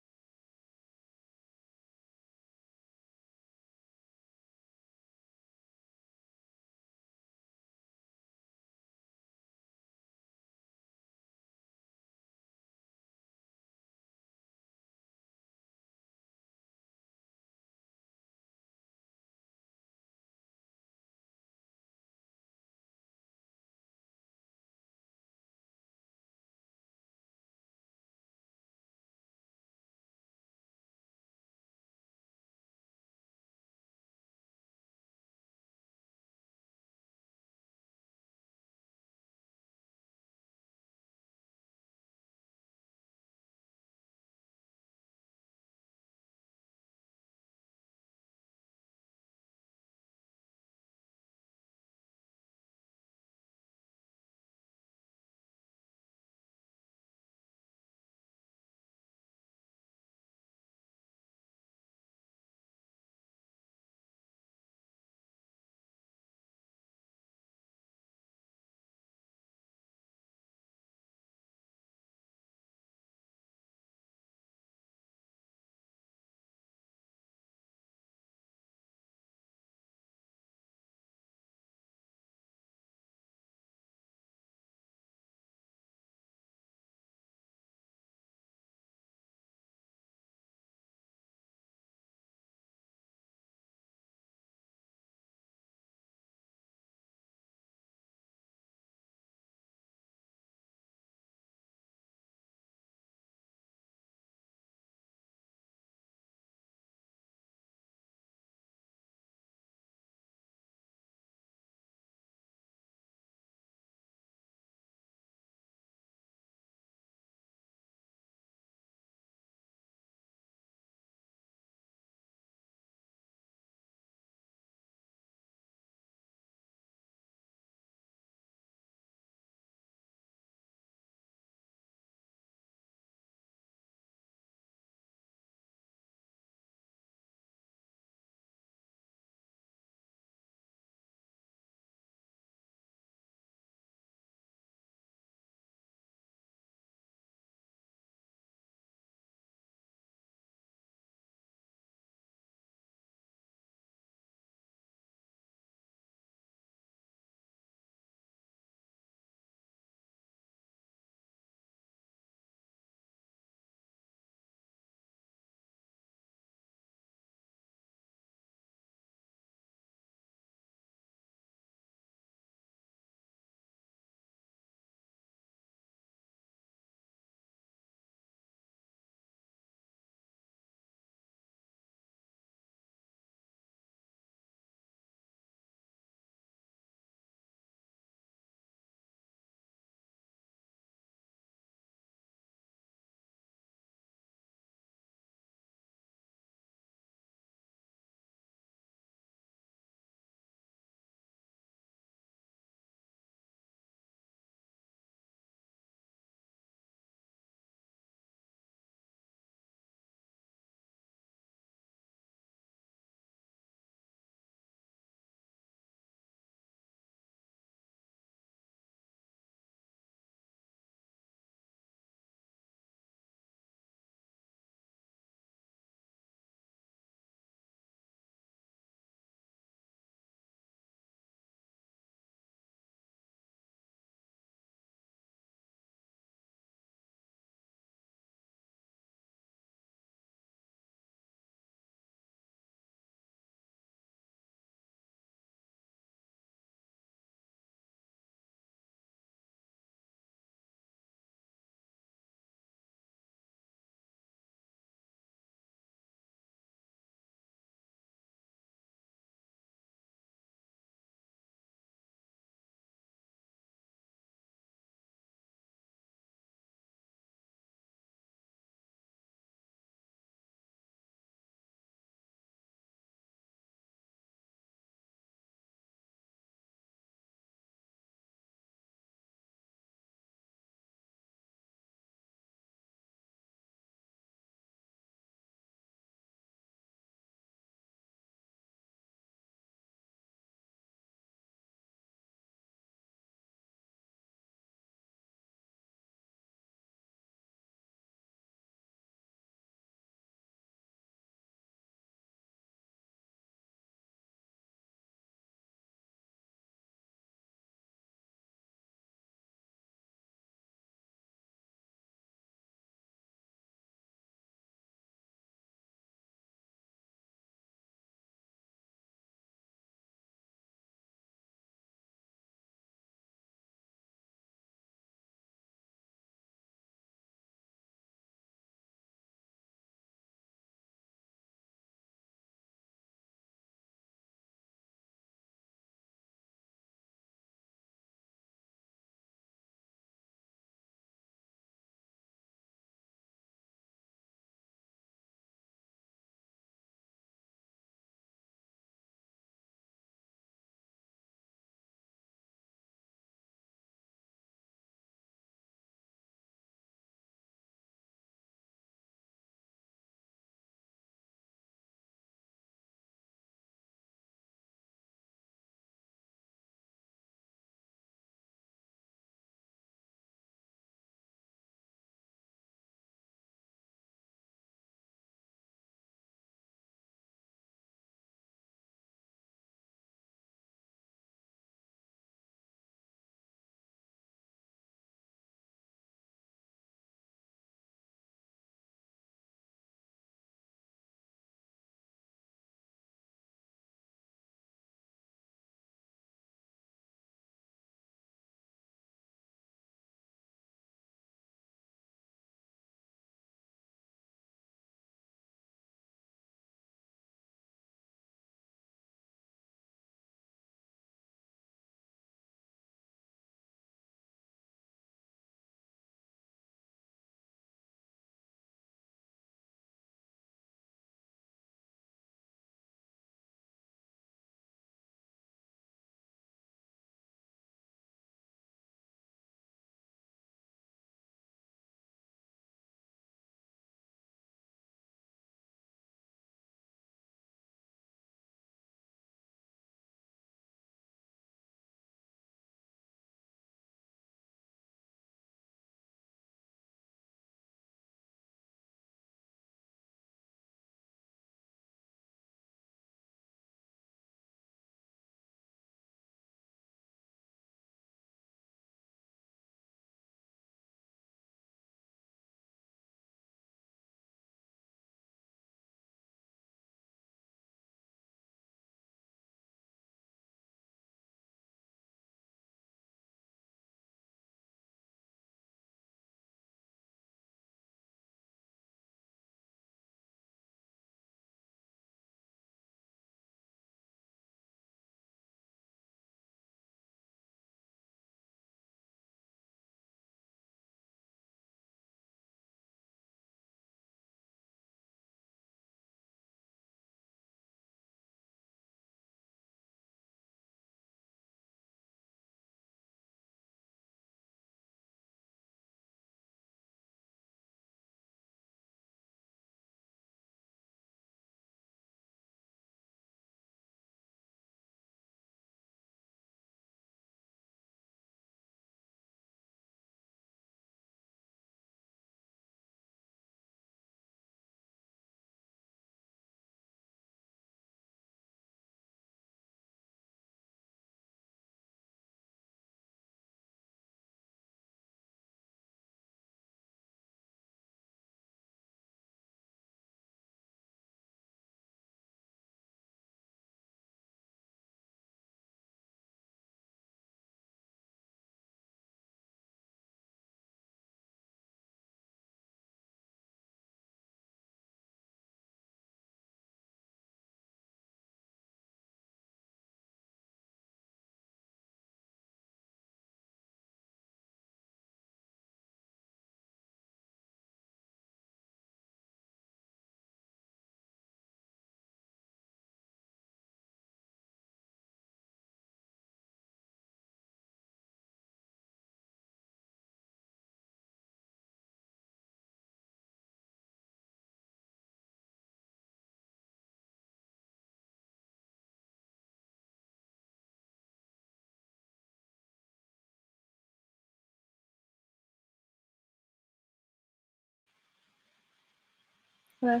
Speaker 1: Yeah.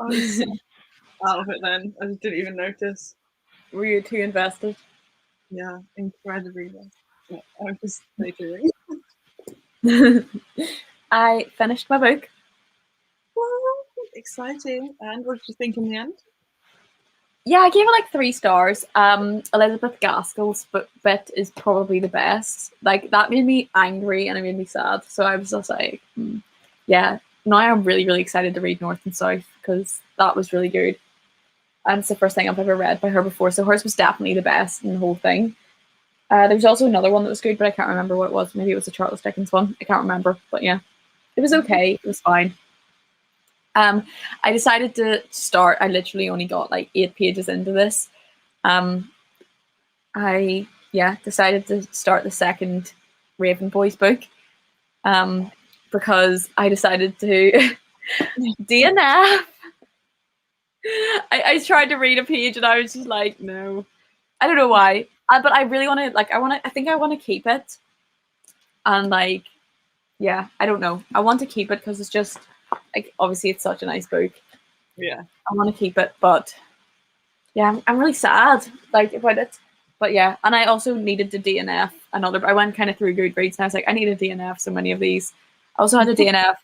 Speaker 2: I was so out of it then. I just didn't even notice.
Speaker 1: Were you too invested?
Speaker 2: Yeah, incredibly less. Yeah, I was just daydreaming.
Speaker 1: I finished my book.
Speaker 2: Well, exciting. And what did you think in the end?
Speaker 1: Yeah, I gave it like 3 stars. Elizabeth Gaskell's bit is probably the best. Like that made me angry and it made me sad. So I was just like, yeah. Now I'm really, really excited to read North and South because that was really good. And it's the first thing I've ever read by her before. So hers was definitely the best in the whole thing. There was also another one that was good, but I can't remember what it was. Maybe it was a Charles Dickens one. I can't remember. But yeah, it was okay. It was fine. I decided to start. I literally only got like 8 pages into this. I decided to start the second Raven Boys book. Because I decided to DNF. I tried to read a page and I was just like, no. I don't know why. But I really want to I think I want to keep it. And like, yeah, I don't know. I want to keep it because it's just like obviously it's such a nice book.
Speaker 2: Yeah.
Speaker 1: I want to keep it, but yeah, I'm really sad like about it. But yeah, and I also needed to DNF another. I went kind of through Goodreads and I was like, I need to DNF so many of these. I also had to DNF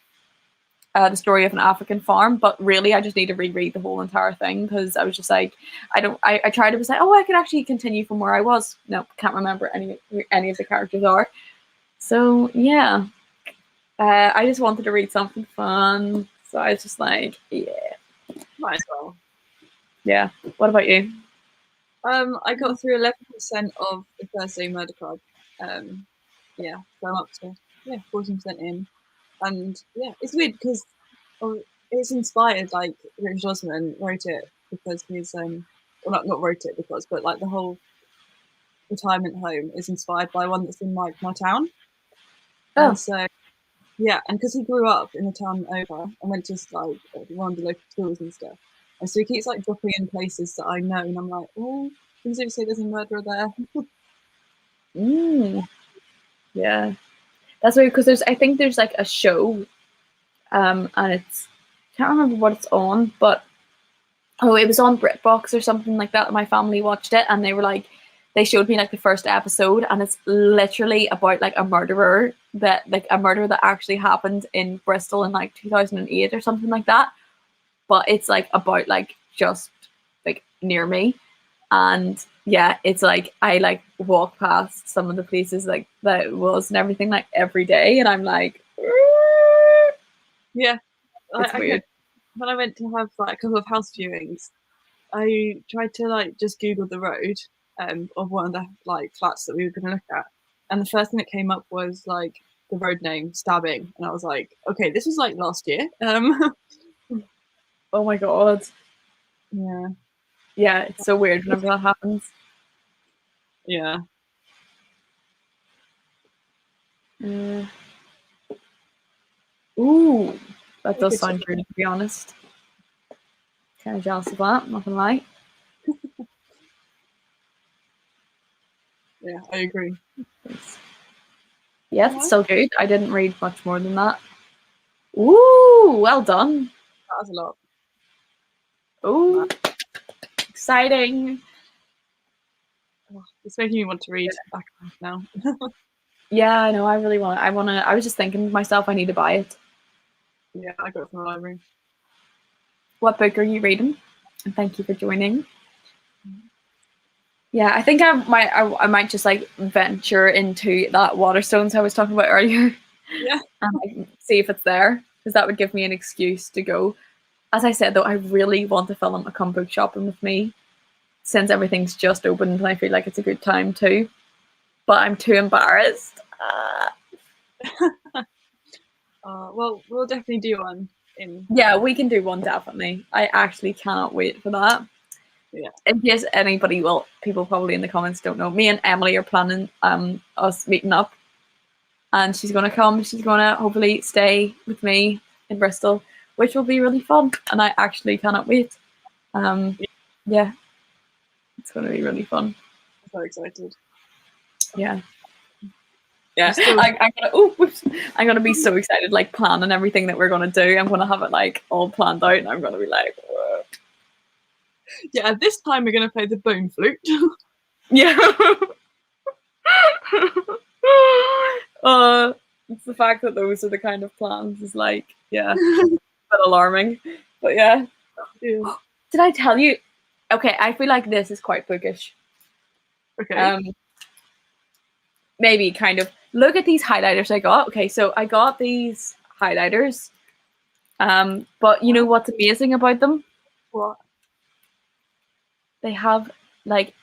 Speaker 1: the story of an African farm, but really I just need to reread the whole entire thing because I was just like, I tried to say, oh, I could actually continue from where I was. No, can't remember any of the characters are. So yeah, I just wanted to read something fun. So I was just like, yeah.
Speaker 2: Might as well.
Speaker 1: Yeah. What about you?
Speaker 2: I got through 11% of the Thursday Murder Club. Yeah, so I'm up to 14% in, and yeah, it's weird because it's inspired. Like Richard Osman wrote it because he's well, not wrote it because, but like the whole retirement home is inspired by one that's in like my town,
Speaker 1: Oh,
Speaker 2: and so yeah, and because he grew up in the town over and went to like one of the local schools and stuff, and so he keeps like dropping in places that I know, and I'm like, oh, please don't say there's a murderer there.
Speaker 1: yeah. That's weird because I think there's like a show, and it's can't remember what it's on, but it was on BritBox or something like that. My family watched it, and they were like, they showed me like the first episode, and it's literally about like a murder that actually happened in Bristol in like 2008 or something like that. But it's like about like just like near me, and yeah, it's like I like walk past some of the places like that it was and everything like every day, and I'm like,
Speaker 2: Yeah,
Speaker 1: it's weird.
Speaker 2: When I went to have like a couple of house viewings, I tried to like just Google the road of one of the like flats that we were going to look at, and the first thing that came up was like the road name Stabbing, and I was like, okay, this was like last year.
Speaker 1: Oh my god.
Speaker 2: Yeah.
Speaker 1: Yeah, it's so weird whenever that happens.
Speaker 2: Yeah.
Speaker 1: Ooh, that does
Speaker 2: Good
Speaker 1: sound good, to be honest. Kind of jealous of that, not gonna lie.
Speaker 2: Yeah, I agree.
Speaker 1: Yeah, it's still good. I didn't read much more than that. Ooh, well done.
Speaker 2: That was a lot.
Speaker 1: Ooh, exciting.
Speaker 2: Oh, it's making me want to read back now.
Speaker 1: Yeah, I know. I really want. I was just thinking to myself, I need to buy it.
Speaker 2: Yeah, I got it from the library.
Speaker 1: What book are you reading? And thank you for joining. Yeah, I think I might just like venture into that Waterstones I was talking about earlier.
Speaker 2: Yeah.
Speaker 1: And like, see if it's there because that would give me an excuse to go. As I said though, I really want to film a come book shopping with me since everything's just opened and I feel like it's a good time too. But I'm too embarrassed.
Speaker 2: Well, we'll definitely do one in.
Speaker 1: Yeah, we can do one definitely. I actually cannot wait for that.
Speaker 2: Yeah.
Speaker 1: In case anybody, well, people probably in the comments don't know, me and Emily are planning us meeting up, and she's gonna come. She's gonna hopefully stay with me in Bristol, which will be really fun, and I actually cannot wait. Yeah, it's gonna be really fun.
Speaker 2: I'm so excited.
Speaker 1: Yeah. Yeah,
Speaker 2: Still,
Speaker 1: I'm gonna be so excited, like planning everything that we're gonna do. I'm gonna have it like all planned out, and I'm gonna be like, whoa.
Speaker 2: yeah. This time we're gonna play the bone flute.
Speaker 1: Yeah. It's the fact that those are the kind of plans is like, yeah, a bit alarming. But yeah.
Speaker 2: Yeah.
Speaker 1: Did I tell you? Okay, I feel like this is quite bookish.
Speaker 2: Okay.
Speaker 1: Maybe kind of look at these highlighters I got. Okay, so I got these highlighters. But you know what's amazing about them?
Speaker 2: What?
Speaker 1: They have like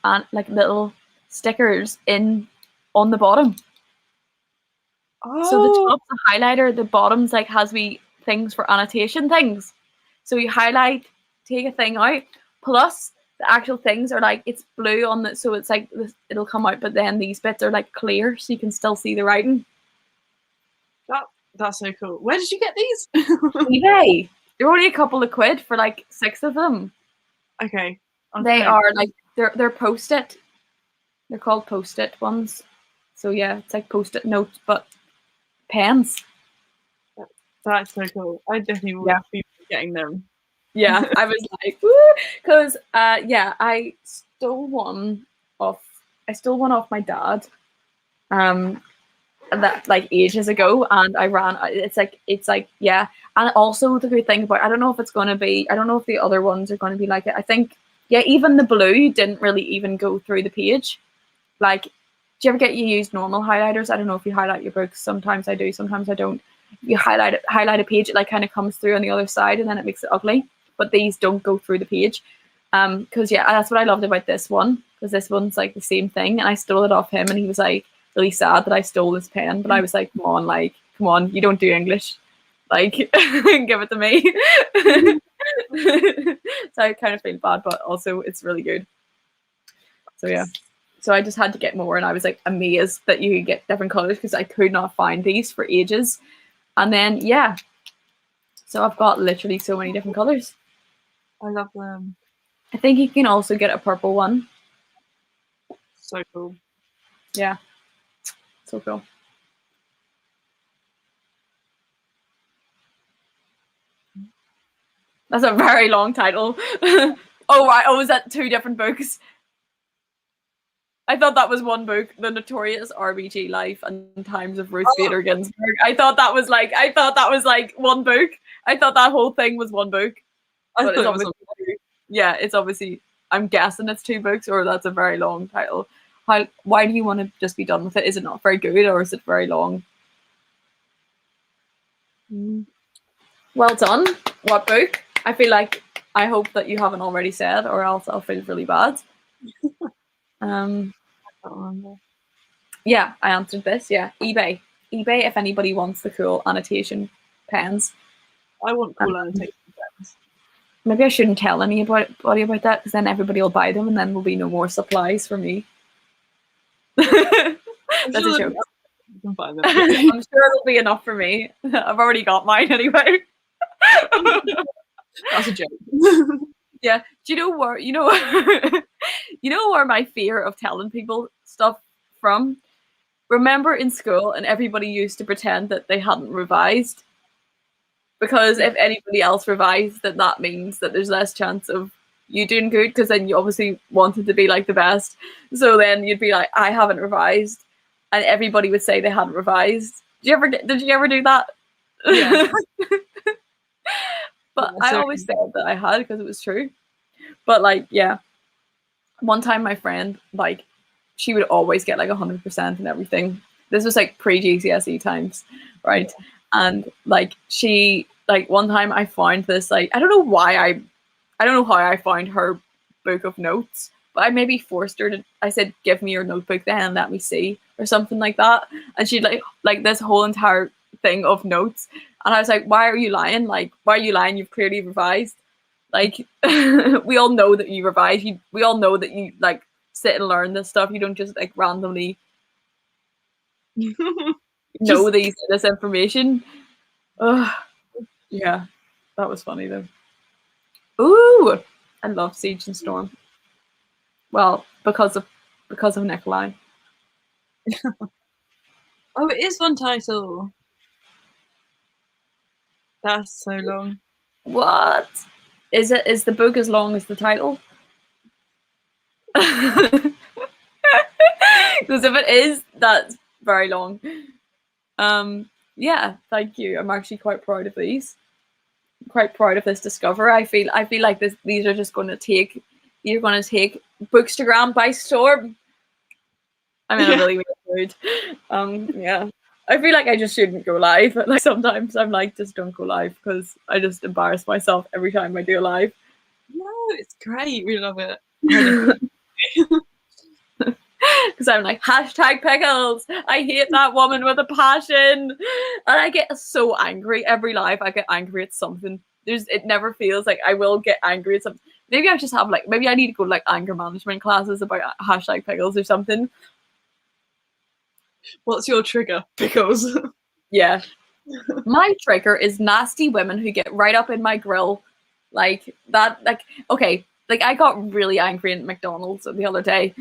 Speaker 1: little stickers on the bottom. So the
Speaker 2: Oh,
Speaker 1: top's a highlighter, the bottom's like has things for annotation things. So you highlight, take a thing out, plus the actual things are like it's blue on the, so it's like it'll come out, but then these bits are like clear, so you can still see the writing.
Speaker 2: that's so cool. Where did you get these?
Speaker 1: eBay. They're only a couple of quid for like 6 of them.
Speaker 2: Okay.
Speaker 1: They are like they're post-it. They're called post-it ones. So yeah, it's like post-it notes, but pens.
Speaker 2: That's so cool. I definitely will be getting them.
Speaker 1: Yeah, I was like, because yeah, I stole one off my dad, that like ages ago, and I ran. It's like yeah, and also the good thing about, I don't know if it's gonna be, I don't know if the other ones are gonna be like it. I think yeah, even the blue didn't really even go through the page. Like, do you ever get you use normal highlighters? I don't know if you highlight your books. Sometimes I do, sometimes I don't. You highlight a page, it like kind of comes through on the other side, and then it makes it ugly. But these don't go through the page. Because yeah, that's what I loved about this one. Because this one's like the same thing, and I stole it off him, and he was like really sad that I stole this pen. But I was like, come on, you don't do English, like give it to me. So I kind of feel bad, but also it's really good. So yeah. So I just had to get more, and I was like amazed that you could get different colors because I could not find these for ages. And then yeah, so I've got literally so many different colors.
Speaker 2: I love them.
Speaker 1: I think you can also get a purple one.
Speaker 2: So cool.
Speaker 1: Yeah, so cool. That's a very long title. Oh right, oh, is that 2 different books? I thought that was one book, The Notorious RBG Life and Times of Ruth Bader Ginsburg. I thought that was like one book. I thought that whole thing was one book. But it's obviously yeah, it's obviously, I'm guessing it's 2 books, or that's a very long title. Why do you want to just be done with it? Is it not very good, or is it very long? Well done. What book? I feel like, I hope that you haven't already said, or else I'll feel really bad.
Speaker 2: I can't remember.
Speaker 1: Yeah, I answered this. Yeah, eBay. eBay, if anybody wants the cool annotation pens.
Speaker 2: I want cool annotation pens.
Speaker 1: Maybe I shouldn't tell anybody about that, because then everybody will buy them, and then there'll be no more supplies for me. That's a joke.
Speaker 2: You can find them.
Speaker 1: I'm sure it'll be enough for me. I've already got mine anyway.
Speaker 2: That's a joke.
Speaker 1: Yeah. Do you know where you know where my fear of telling people stuff from? Remember in school, and everybody used to pretend that they hadn't revised, because if anybody else revised, then that means that there's less chance of you doing good, because then you obviously wanted to be like the best. So then you'd be like, I haven't revised, and everybody would say they hadn't revised. Did you ever do that?
Speaker 2: Yeah.
Speaker 1: But
Speaker 2: Yeah,
Speaker 1: I always said that I had, because it was true. But like, yeah, one time my friend, like, she would always get like 100% and everything. This was like pre-GCSE times, right? Yeah. And like she, like one time I found this, like, I don't know how I found her book of notes, but I maybe forced her to, I said, give me your notebook then and let me see, or something like that. And she'd like this whole entire thing of notes. And I was like, why are you lying? Like, why are you lying? You've clearly revised. Like, we all know that you revise. We all know that you like sit and learn this stuff. You don't just like randomly know this information. Ugh. Yeah, that was funny though. Ooh, I love Siege and Storm. Well, because of Nikolai.
Speaker 2: Oh, it is one title. That's so long.
Speaker 1: What? Is it? Is the book as long as the title? Because if it is, that's very long. Yeah, thank you. I'm actually quite proud of these. Quite proud of this discovery. I feel like these are just going to take Bookstagram by storm. I'm in a really weird mood. Yeah. I feel like I just shouldn't go live. Like sometimes I'm like, just don't go live because I just embarrass myself every time I do a live.
Speaker 2: No, it's great. We love it. Honestly.
Speaker 1: Because I'm like, hashtag pickles. I hate that woman with a passion. And I get so angry every live. I get angry at something. It never feels like I will get angry at something. Maybe I just have like, maybe I need to go to like anger management classes about hashtag pickles or something.
Speaker 2: What's your trigger? Pickles.
Speaker 1: Yeah. My trigger is nasty women who get right up in my grill. Like that, like, okay, like I got really angry at McDonald's the other day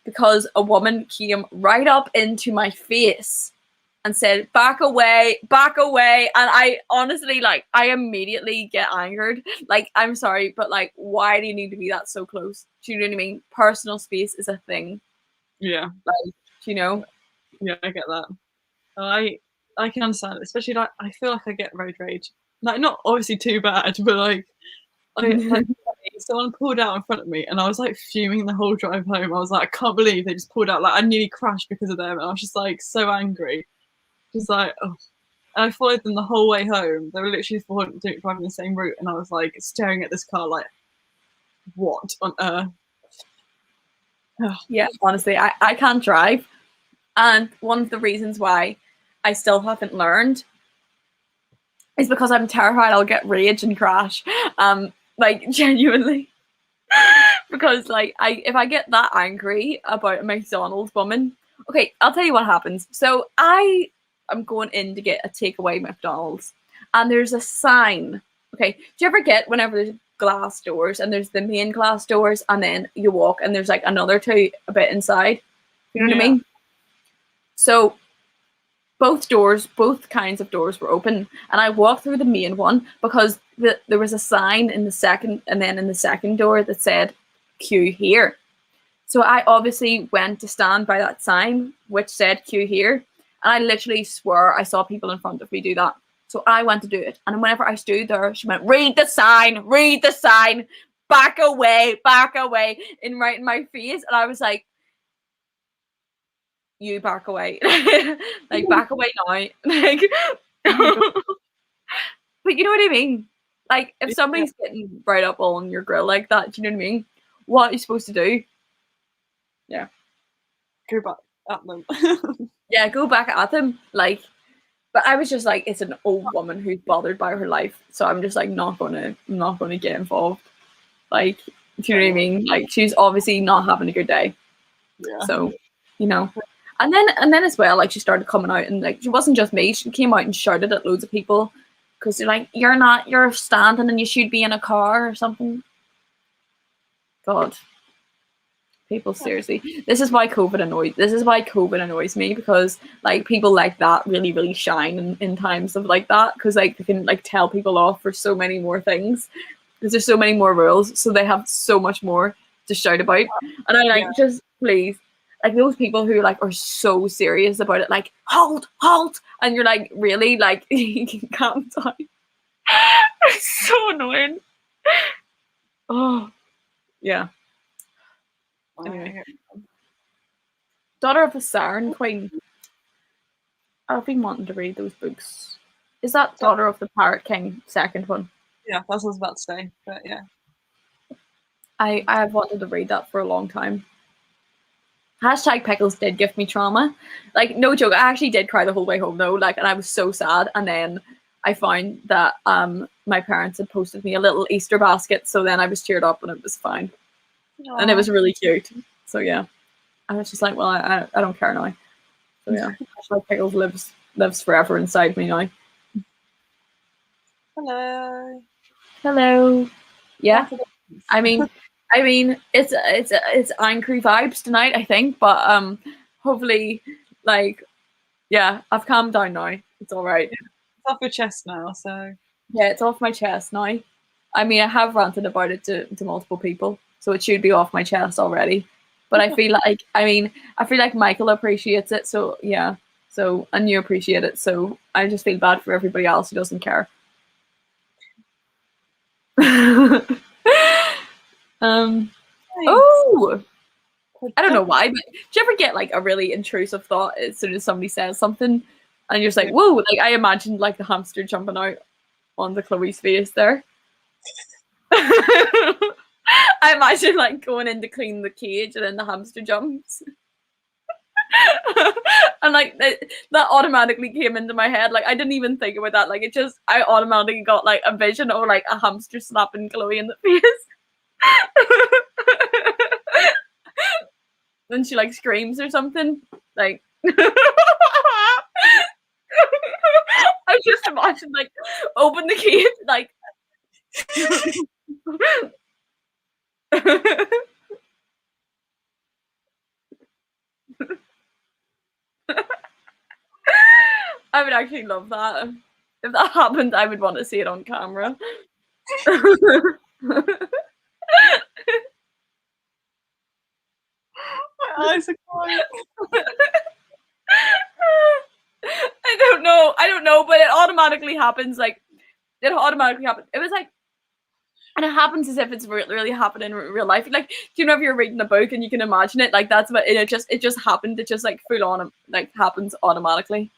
Speaker 1: because a woman came right up into my face and said, back away, back away. And I honestly, like, I immediately get angered. Like, I'm sorry, but like, why do you need to be that so close? Do you know what I mean? Personal space is a thing.
Speaker 2: Yeah.
Speaker 1: Like, you know?
Speaker 2: Yeah, I get that. I can understand it, especially like I feel like I get road rage. Like not obviously too bad, but like someone pulled out in front of me and I was like fuming the whole drive home. I was like, I can't believe they just pulled out. Like I nearly crashed because of them, and I was just like so angry. Just like, oh. And I followed them the whole way home. They were literally driving the same route, and I was like staring at this car like, what on earth?
Speaker 1: Yeah, honestly, I can't drive. And one of the reasons why I still haven't learned is because I'm terrified I'll get rage and crash. Like genuinely. Because like if I get that angry about a McDonald's woman, okay, I'll tell you what happens. So I'm going in to get a takeaway McDonald's and there's a sign. Okay, do you ever get whenever there's glass doors and there's the main glass doors and then you walk and there's like another two a bit inside? You know what I mean? So both kinds of doors were open, and I walked through the main one because there was a sign in the second, and then in the second door that said queue here. So I obviously went to stand by that sign which said queue here, and I literally swore I saw people in front of me do that. So I went to do it, and whenever I stood there, she went, read the sign, back away, in right in my face. And I was like, you back away. Like back away now. Like but you know what I mean? Like if somebody's getting right up all on your grill like that, do you know what I mean? What are you supposed to do? Yeah.
Speaker 2: Go back at them.
Speaker 1: Yeah, go back at them. Like, but I was just like, it's an old woman who's bothered by her life. So I'm just like I'm not gonna get involved. Like, do you know what I mean? Like she's obviously not having a good day.
Speaker 2: Yeah.
Speaker 1: So, you know. And then as well, like she started coming out and like she wasn't just me, she came out and shouted at loads of people because they're like, you're standing and you should be in a car or something. God. People, seriously. This is why COVID annoys me, because like people like that really, really shine in times of like that, because like they can like tell people off for so many more things. Because there's so many more rules, so they have so much more to shout about. And I like just please, like those people who like are so serious about it, like halt, and you're like, really, like you can calm down. It's so annoying. Oh, yeah. Anyway, Daughter of the Siren Queen. I've been wanting to read those books. Is that Daughter of the Pirate King second one?
Speaker 2: Yeah, that's what I was about to say. But yeah,
Speaker 1: I have wanted to read that for a long time. Hashtag pickles did give me trauma. Like, no joke, I actually did cry the whole way home though. Like, and I was so sad. And then I found that my parents had posted me a little Easter basket, so then I was cheered up and it was fine. Aww. And it was really cute. So yeah, I was just like, well, I don't care now. So yeah, hashtag pickles lives forever inside me now. Hello. Yeah, I mean, it's angry vibes tonight, I think, but hopefully, like, Yeah, I've calmed down now. It's all right.
Speaker 2: It's off your chest now, so
Speaker 1: Yeah, it's off my chest now. I mean, I have ranted about it to multiple people, so it should be off my chest already. But I feel like, I feel like Michael appreciates it, so yeah. So, and you appreciate it, so I just feel bad for everybody else who doesn't care.
Speaker 2: thanks.
Speaker 1: Oh, I don't know why, but do you ever get like a really intrusive thought as soon as somebody says something, and you're just like, whoa! Like I imagined like the hamster jumping out on the Chloe's face there. I imagine like going in to clean the cage and then the hamster jumps. And like that automatically came into my head. Like I didn't even think about that. Like I automatically got like a vision of like a hamster slapping Chloe in the face. Then she like screams or something. Like I just imagine like open the cage like I would actually love that. If that happened, I would want to see it on camera.
Speaker 2: My eyes are crying.
Speaker 1: I don't know, but it automatically happens. Like it automatically happens. It was like, and it happens as if it's really happening in real life. Like, do you know if you're reading a book and you can imagine it? Like that's what it just happened. It just like full on like happens automatically.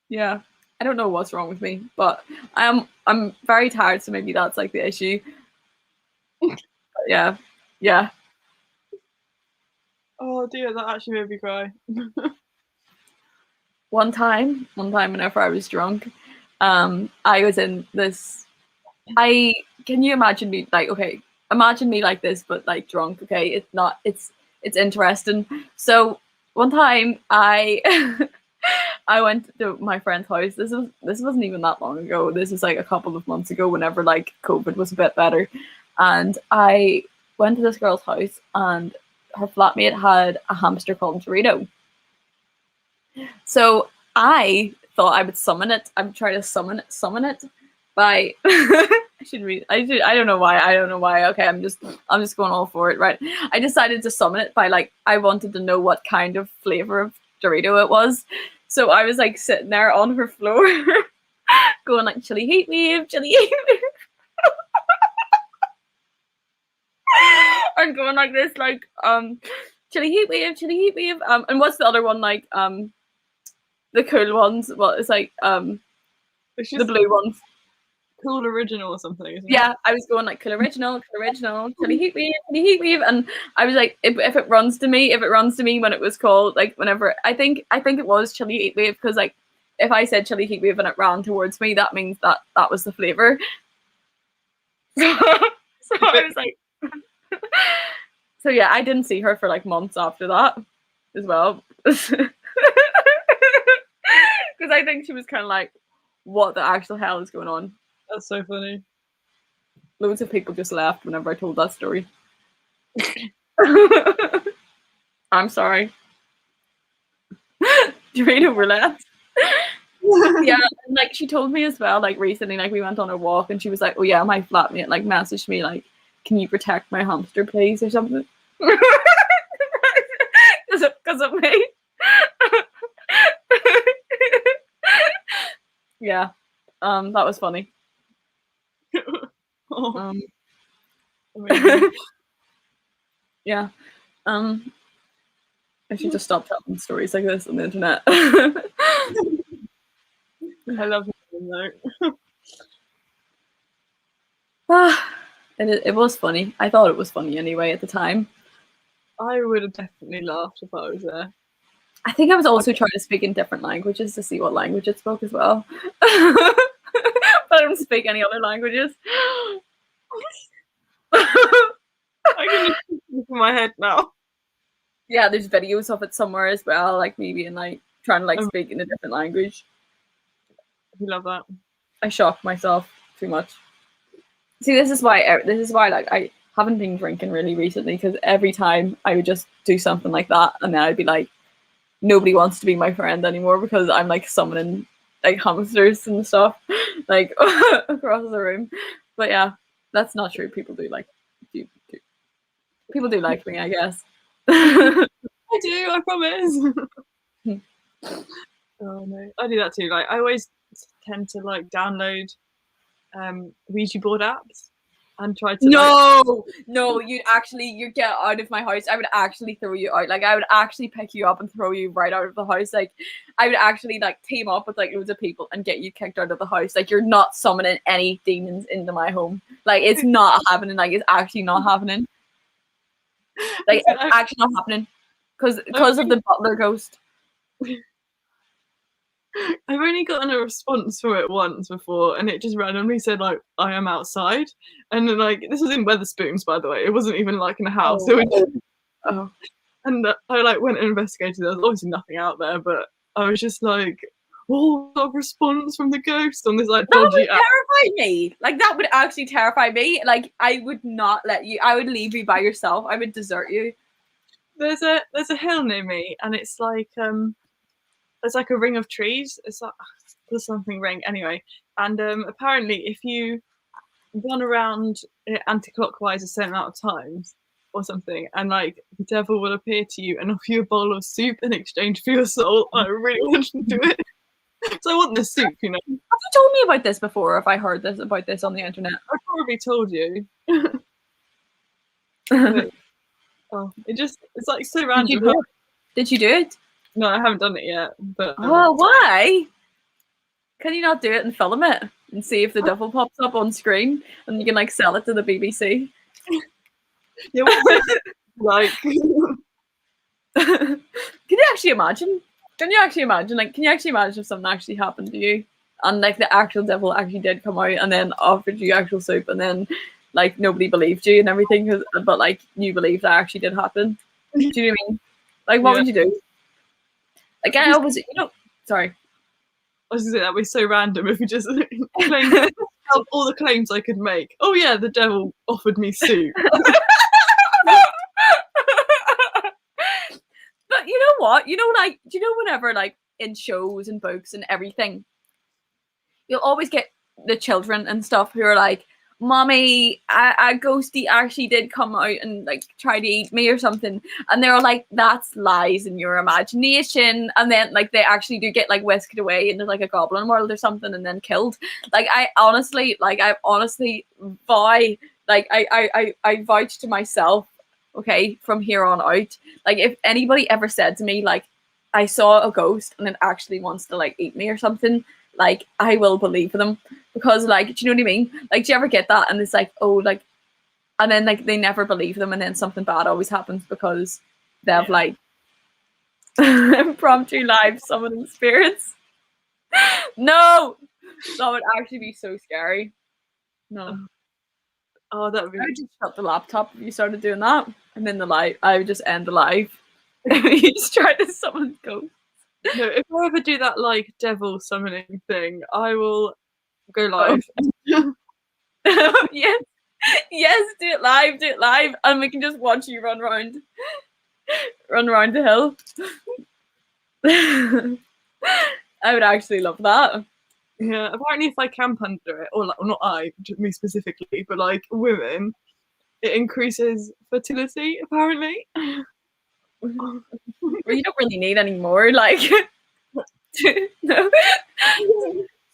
Speaker 1: Yeah, I don't know what's wrong with me, but I'm very tired, so maybe that's like the issue. Yeah.
Speaker 2: Oh dear, that actually made me cry.
Speaker 1: One time whenever I was drunk, I was in this. Can you imagine me like, okay, imagine me like this, but like drunk. Okay, it's interesting. So one time I I went to my friend's house. This wasn't even that long ago. This is like a couple of months ago, whenever like COVID was a bit better, and I went to this girl's house, and her flatmate had a hamster called Dorito. So I thought I would summon it. I would try to summon it by I should read. I don't know why. Okay, I'm just going all for it. Right. I decided to summon it by like I wanted to know what kind of flavor of Dorito it was. So I was like sitting there on her floor, going like chili heat wave, chili heat wave. I'm going like this, like chili heat wave, and what's the other one like the cool ones? Well, it's like
Speaker 2: It's just
Speaker 1: the blue ones.
Speaker 2: Cool Original or something, isn't it?
Speaker 1: Yeah, I was going like cool original, chili heat wave, and I was like, if it runs to me when it was called, like whenever I think it was chili heat wave, because like if I said chili heat wave and it ran towards me, that means that was the flavor. So I was like, so yeah, I didn't see her for like months after that as well, because I think she was kind of like, what the actual hell is going on?
Speaker 2: That's so funny.
Speaker 1: Loads of people just laughed whenever I told that story. I'm sorry. Dorito roulette. Yeah, and like she told me as well, like recently, like we went on a walk and she was like, oh yeah, my flatmate like messaged me like, can you protect my hamster please or something? Because of me. Yeah, that was funny. Yeah, I should just stop telling stories like this on the internet.
Speaker 2: I love it
Speaker 1: though. It was funny. I thought it was funny anyway at the time.
Speaker 2: I would have definitely laughed if I was there.
Speaker 1: I think I was also trying to speak in different languages to see what language it spoke as well. But I don't speak any other languages.
Speaker 2: I can just put it in my head now.
Speaker 1: Yeah, there's videos of it somewhere as well, like maybe in like trying to like speak in a different language.
Speaker 2: I love that.
Speaker 1: I shock myself too much. See, this is why like I haven't been drinking really recently because every time I would just do something like that, and then I'd be like, nobody wants to be my friend anymore because I'm like summoning like hamsters and stuff like across the room. But yeah, that's not true. People do like people do like me, I guess.
Speaker 2: I do, I promise. Oh no, I do that too. Like I always tend to like download Ouija board apps and try to
Speaker 1: no, you'd get out of my house. I would actually throw you out. Like I would actually pick you up and throw you right out of the house. Like I would actually like team up with like loads of people and get you kicked out of the house. Like you're not summoning any demons into my home. Like it's not happening. Like it's actually not happening. Like it's actually not happening because of the butler ghost.
Speaker 2: I've only gotten a response from it once before, and it just randomly said like I am outside, and then like this was in Weatherspoons, by the way. It wasn't even like in a house.
Speaker 1: Oh.
Speaker 2: And I like went and investigated. There was obviously nothing out there, but I was just like, oh, got a response from the ghost on this like dodgy app.
Speaker 1: Terrify me. Like that would actually terrify me. Like I would not let you. I would leave you by yourself. I would desert you.
Speaker 2: There's a hill near me, and it's like there's like a ring of trees. It's like there's something ring anyway, and apparently if you run around it anti-clockwise a certain amount of times or something, and like the devil will appear to you and offer you a bowl of soup in exchange for your soul. I really want to do it. So I want the soup, you know.
Speaker 1: Have you told me about this before? If I heard about this on the internet,
Speaker 2: I probably told you. Oh, it's like so random.
Speaker 1: Did you do it?
Speaker 2: No, I haven't done it yet. But
Speaker 1: why? Can you not do it and film it and see if the devil pops up on screen and you can like sell it to the BBC?
Speaker 2: Yeah, like.
Speaker 1: Can you actually imagine? Can you actually imagine? Like, can you actually imagine if something actually happened to you and like the actual devil actually did come out and then offered you actual soup and then like nobody believed you and everything, but like you believed that actually did happen? Do you know what I mean? Like, what would you do? Like, I was, sorry.
Speaker 2: I was gonna say that was so random if we just claimed all the claims I could make. Oh yeah, the devil offered me soup.
Speaker 1: But you know what? Like, do you know whenever like in shows and books and everything, you'll always get the children and stuff who are like, Mommy, a ghosty actually did come out and like try to eat me or something, and they're like, that's lies in your imagination, and then like they actually do get like whisked away into like a goblin world or something and then killed. Like I honestly vow, like I vouch to myself, okay, from here on out, like if anybody ever said to me like I saw a ghost and it actually wants to like eat me or something, like I will believe them. Because like, do you know what I mean? Like, do you ever get that? And it's like, oh, like, and then like they never believe them, and then something bad always happens because they have like impromptu live summoning spirits. No, that would actually be so scary. No.
Speaker 2: Oh, that would be.
Speaker 1: I would just shut the laptop if you started doing that, and then I would just end the live. You just try to summon ghosts.
Speaker 2: No, if I ever do that like devil summoning thing, I will go live.
Speaker 1: Yes, do it live, and we can just watch you run around the hill. I would actually love that.
Speaker 2: Yeah, apparently if I camp under it, or like, well, not me specifically, but like women, it increases fertility apparently.
Speaker 1: Well, you don't really need any more, like. No.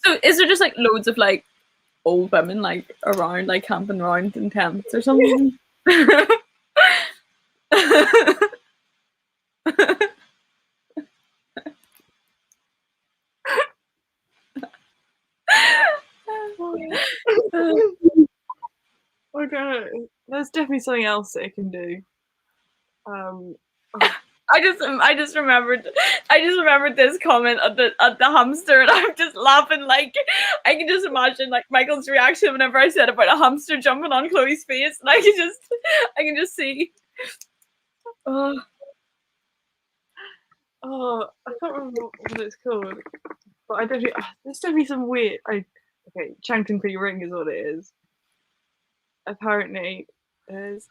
Speaker 1: So is there just like loads of like old women like around, like camping around in tents or something?
Speaker 2: Okay, there's definitely something else that it can do.
Speaker 1: I just remembered this comment at the hamster, and I'm just laughing. Like I can just imagine like Michael's reaction whenever I said about a hamster jumping on Chloe's face, and I can just see.
Speaker 2: I can't remember what it's called, but I don't. There's definitely some weird. Okay, Changton Ring is what it is. Apparently, There's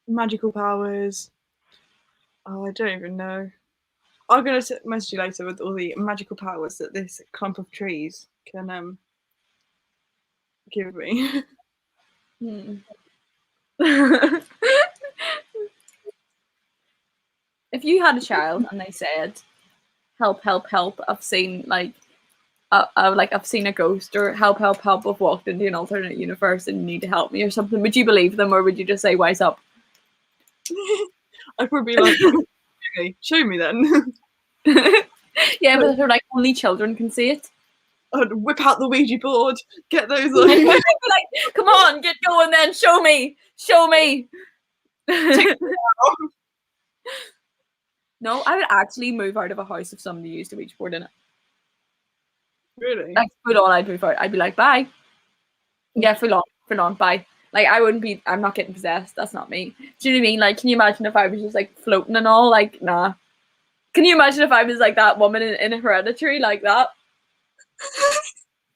Speaker 2: magical powers. Oh, I don't even know. I'm gonna message you later with all the magical powers that this clump of trees can give me.
Speaker 1: If you had a child and they said, "Help, help, help! I've seen I've seen a ghost," or "Help, help, help! I've walked into an alternate universe and you need to help me," or something, would you believe them, or would you just say, "Wise up"?
Speaker 2: I'd probably be like, okay, show me then.
Speaker 1: Yeah, but they're like, only children can see it.
Speaker 2: I'd whip out the Ouija board, get those
Speaker 1: Like, come on, get going then, show me. No, I would actually move out of a house if somebody used a Ouija board in it.
Speaker 2: Really?
Speaker 1: Like, full on, I'd move out. I'd be like, bye. Yeah, full on, bye. Like, I'm not getting possessed. That's not me. Do you know what I mean? Like, can you imagine if I was just like floating and all? Like, nah. Can you imagine if I was like that woman in Hereditary, like that?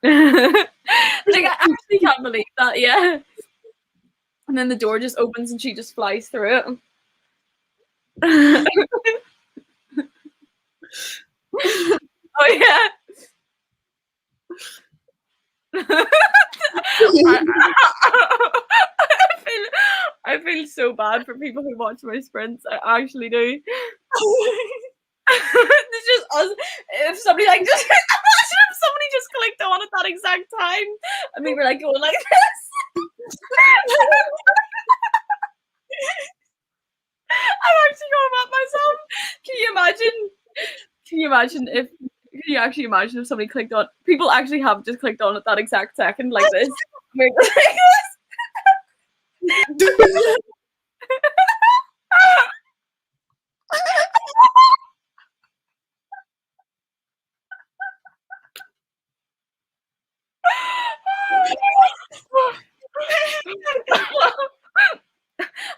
Speaker 1: Like, I actually can't believe that, yeah. And then the door just opens and she just flies through it. Oh, yeah. I feel so bad for people who watch my sprints. I actually do. It's just us. If somebody like just imagine if somebody just clicked on at that exact time, and we were like going like this. I'm actually going at myself. Can you actually imagine if somebody clicked on? People actually have just clicked on at that exact second, like this.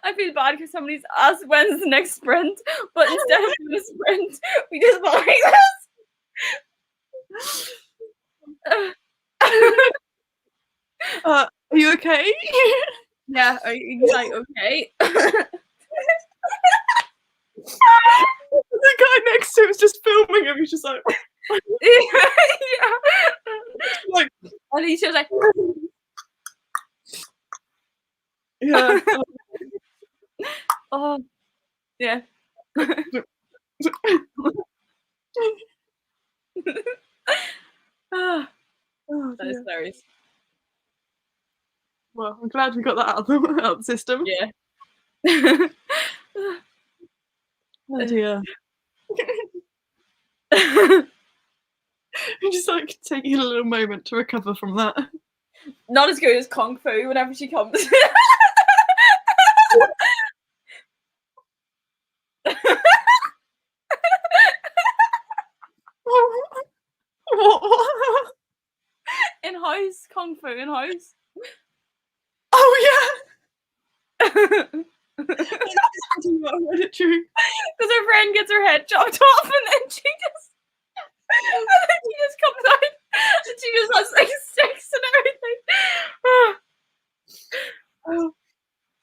Speaker 1: I feel bad because somebody's asked when's the next sprint, but instead of the sprint, we just went like this.
Speaker 2: Are you okay?
Speaker 1: Yeah, are you like okay?
Speaker 2: The guy next to him is just filming him. He's just like,
Speaker 1: Yeah.
Speaker 2: like,
Speaker 1: And he's just like,
Speaker 2: yeah.
Speaker 1: oh, yeah.
Speaker 2: Oh,
Speaker 1: That is hilarious.
Speaker 2: Well, I'm glad we got that out of the system.
Speaker 1: Yeah.
Speaker 2: Oh dear. I'm just like taking a little moment to recover from that.
Speaker 1: Not as good as Kung Fu whenever she comes.
Speaker 2: What?
Speaker 1: In house, Kung Fu in house.
Speaker 2: Oh yeah. Hereditary.
Speaker 1: Because her friend gets her head chopped off and then she just comes out and she just has like sticks and everything.
Speaker 2: Oh,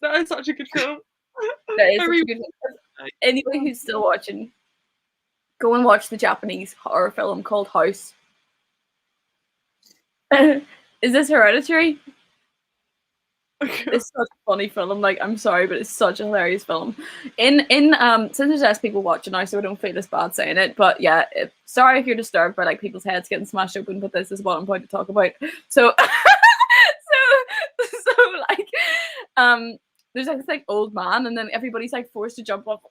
Speaker 2: that is such a good film.
Speaker 1: That is such a good film. Anybody who's still watching, go and watch the Japanese horror film called House. Is this Hereditary? It's such a funny film. Like, I'm sorry, but it's such a hilarious film. In since there's less people watching now, so I don't feel as bad saying it. But yeah, sorry if you're disturbed by like people's heads getting smashed open. But this is what I'm going to talk about. So, so like, there's like this like old man, and then everybody's like forced to jump off.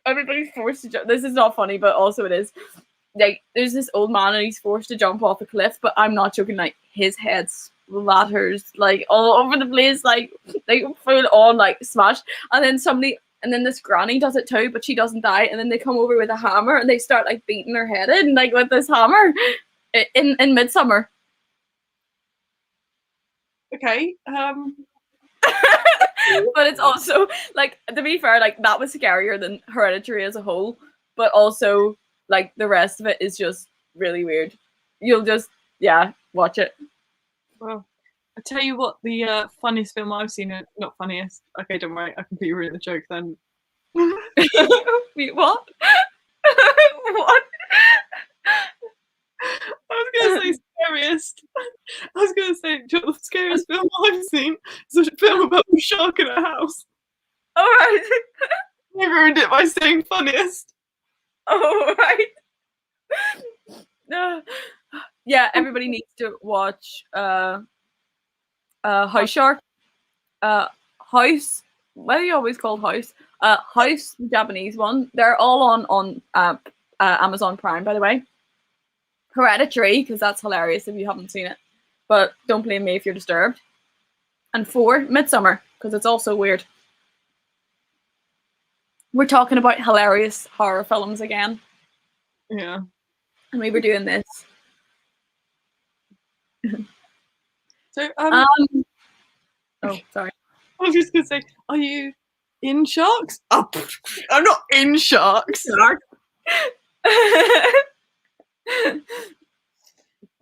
Speaker 1: Everybody's forced to jump. This is not funny, but also it is. Like, there's this old man and he's forced to jump off a cliff, but I'm not joking, like his head splatters like all over the place, like full on like smashed. And then this granny does it too, but she doesn't die. And then they come over with a hammer and they start like beating her head in like with this hammer in Midsummer.
Speaker 2: Okay.
Speaker 1: But it's also like, to be fair, like that was scarier than Hereditary as a whole, but also like the rest of it is just really weird. You'll just watch it.
Speaker 2: Well, I tell you what, the funniest film I've seen, not funniest. Okay, don't worry, I completely ruined the joke then.
Speaker 1: Wait, what? What?
Speaker 2: I was gonna say scariest. I was gonna say, do you know what the scariest film I've seen? It's a film about a shark in a house.
Speaker 1: All right.
Speaker 2: I ruined it by saying funniest.
Speaker 1: All right. Yeah, everybody needs to watch House Shark. House. Why are you always called House? House, the Japanese one. They're all on Amazon Prime, by the way. Hereditary, because that's hilarious if you haven't seen it. But don't blame me if you're disturbed. And 4, Midsummer, because it's also weird. We're talking about hilarious horror films again.
Speaker 2: Yeah.
Speaker 1: And we were doing this.
Speaker 2: So,
Speaker 1: oh, sorry.
Speaker 2: I was just gonna say, are you in Sharks? Oh, I'm not in Sharks.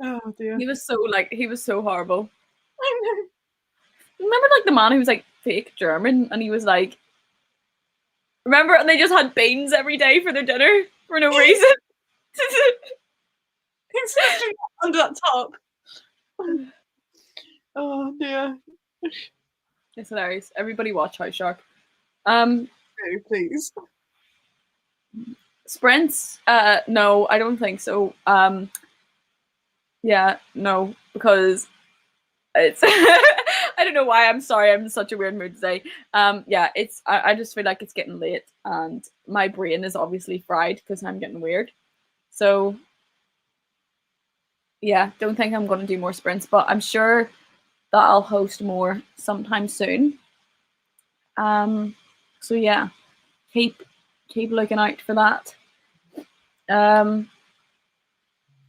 Speaker 2: Oh dear.
Speaker 1: He was so horrible.
Speaker 2: I know.
Speaker 1: Remember, like, the man who was like fake German, and he was like, remember, and they just had beans every day for their dinner for no reason.
Speaker 2: Exactly under that top. Oh dear.
Speaker 1: It's hilarious. Everybody watch House Shark.
Speaker 2: No, please.
Speaker 1: Sprints? No, I don't think so. Yeah, no, because it's I don't know why. I'm sorry, I'm in such a weird mood today. Yeah, it's I just feel like it's getting late and my brain is obviously fried because I'm getting weird. So yeah, don't think I'm gonna do more sprints, but I'm sure that I'll host more sometime soon. So yeah, keep looking out for that.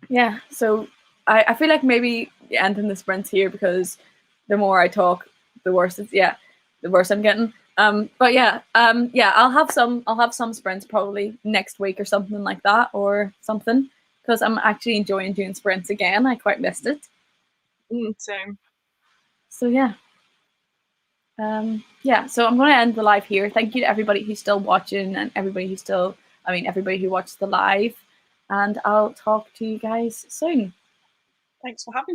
Speaker 1: Yeah, so I feel like maybe ending the sprints here because the more I talk, the worse it's the worse I'm getting. But yeah, I'll have some sprints probably next week or something like that or something because I'm actually enjoying doing sprints again. I quite missed it.
Speaker 2: Same.
Speaker 1: So yeah. So I'm going to end the live here. Thank you to everybody who's still watching and everybody who watched the live. And I'll talk to you guys soon.
Speaker 2: Thanks for having me.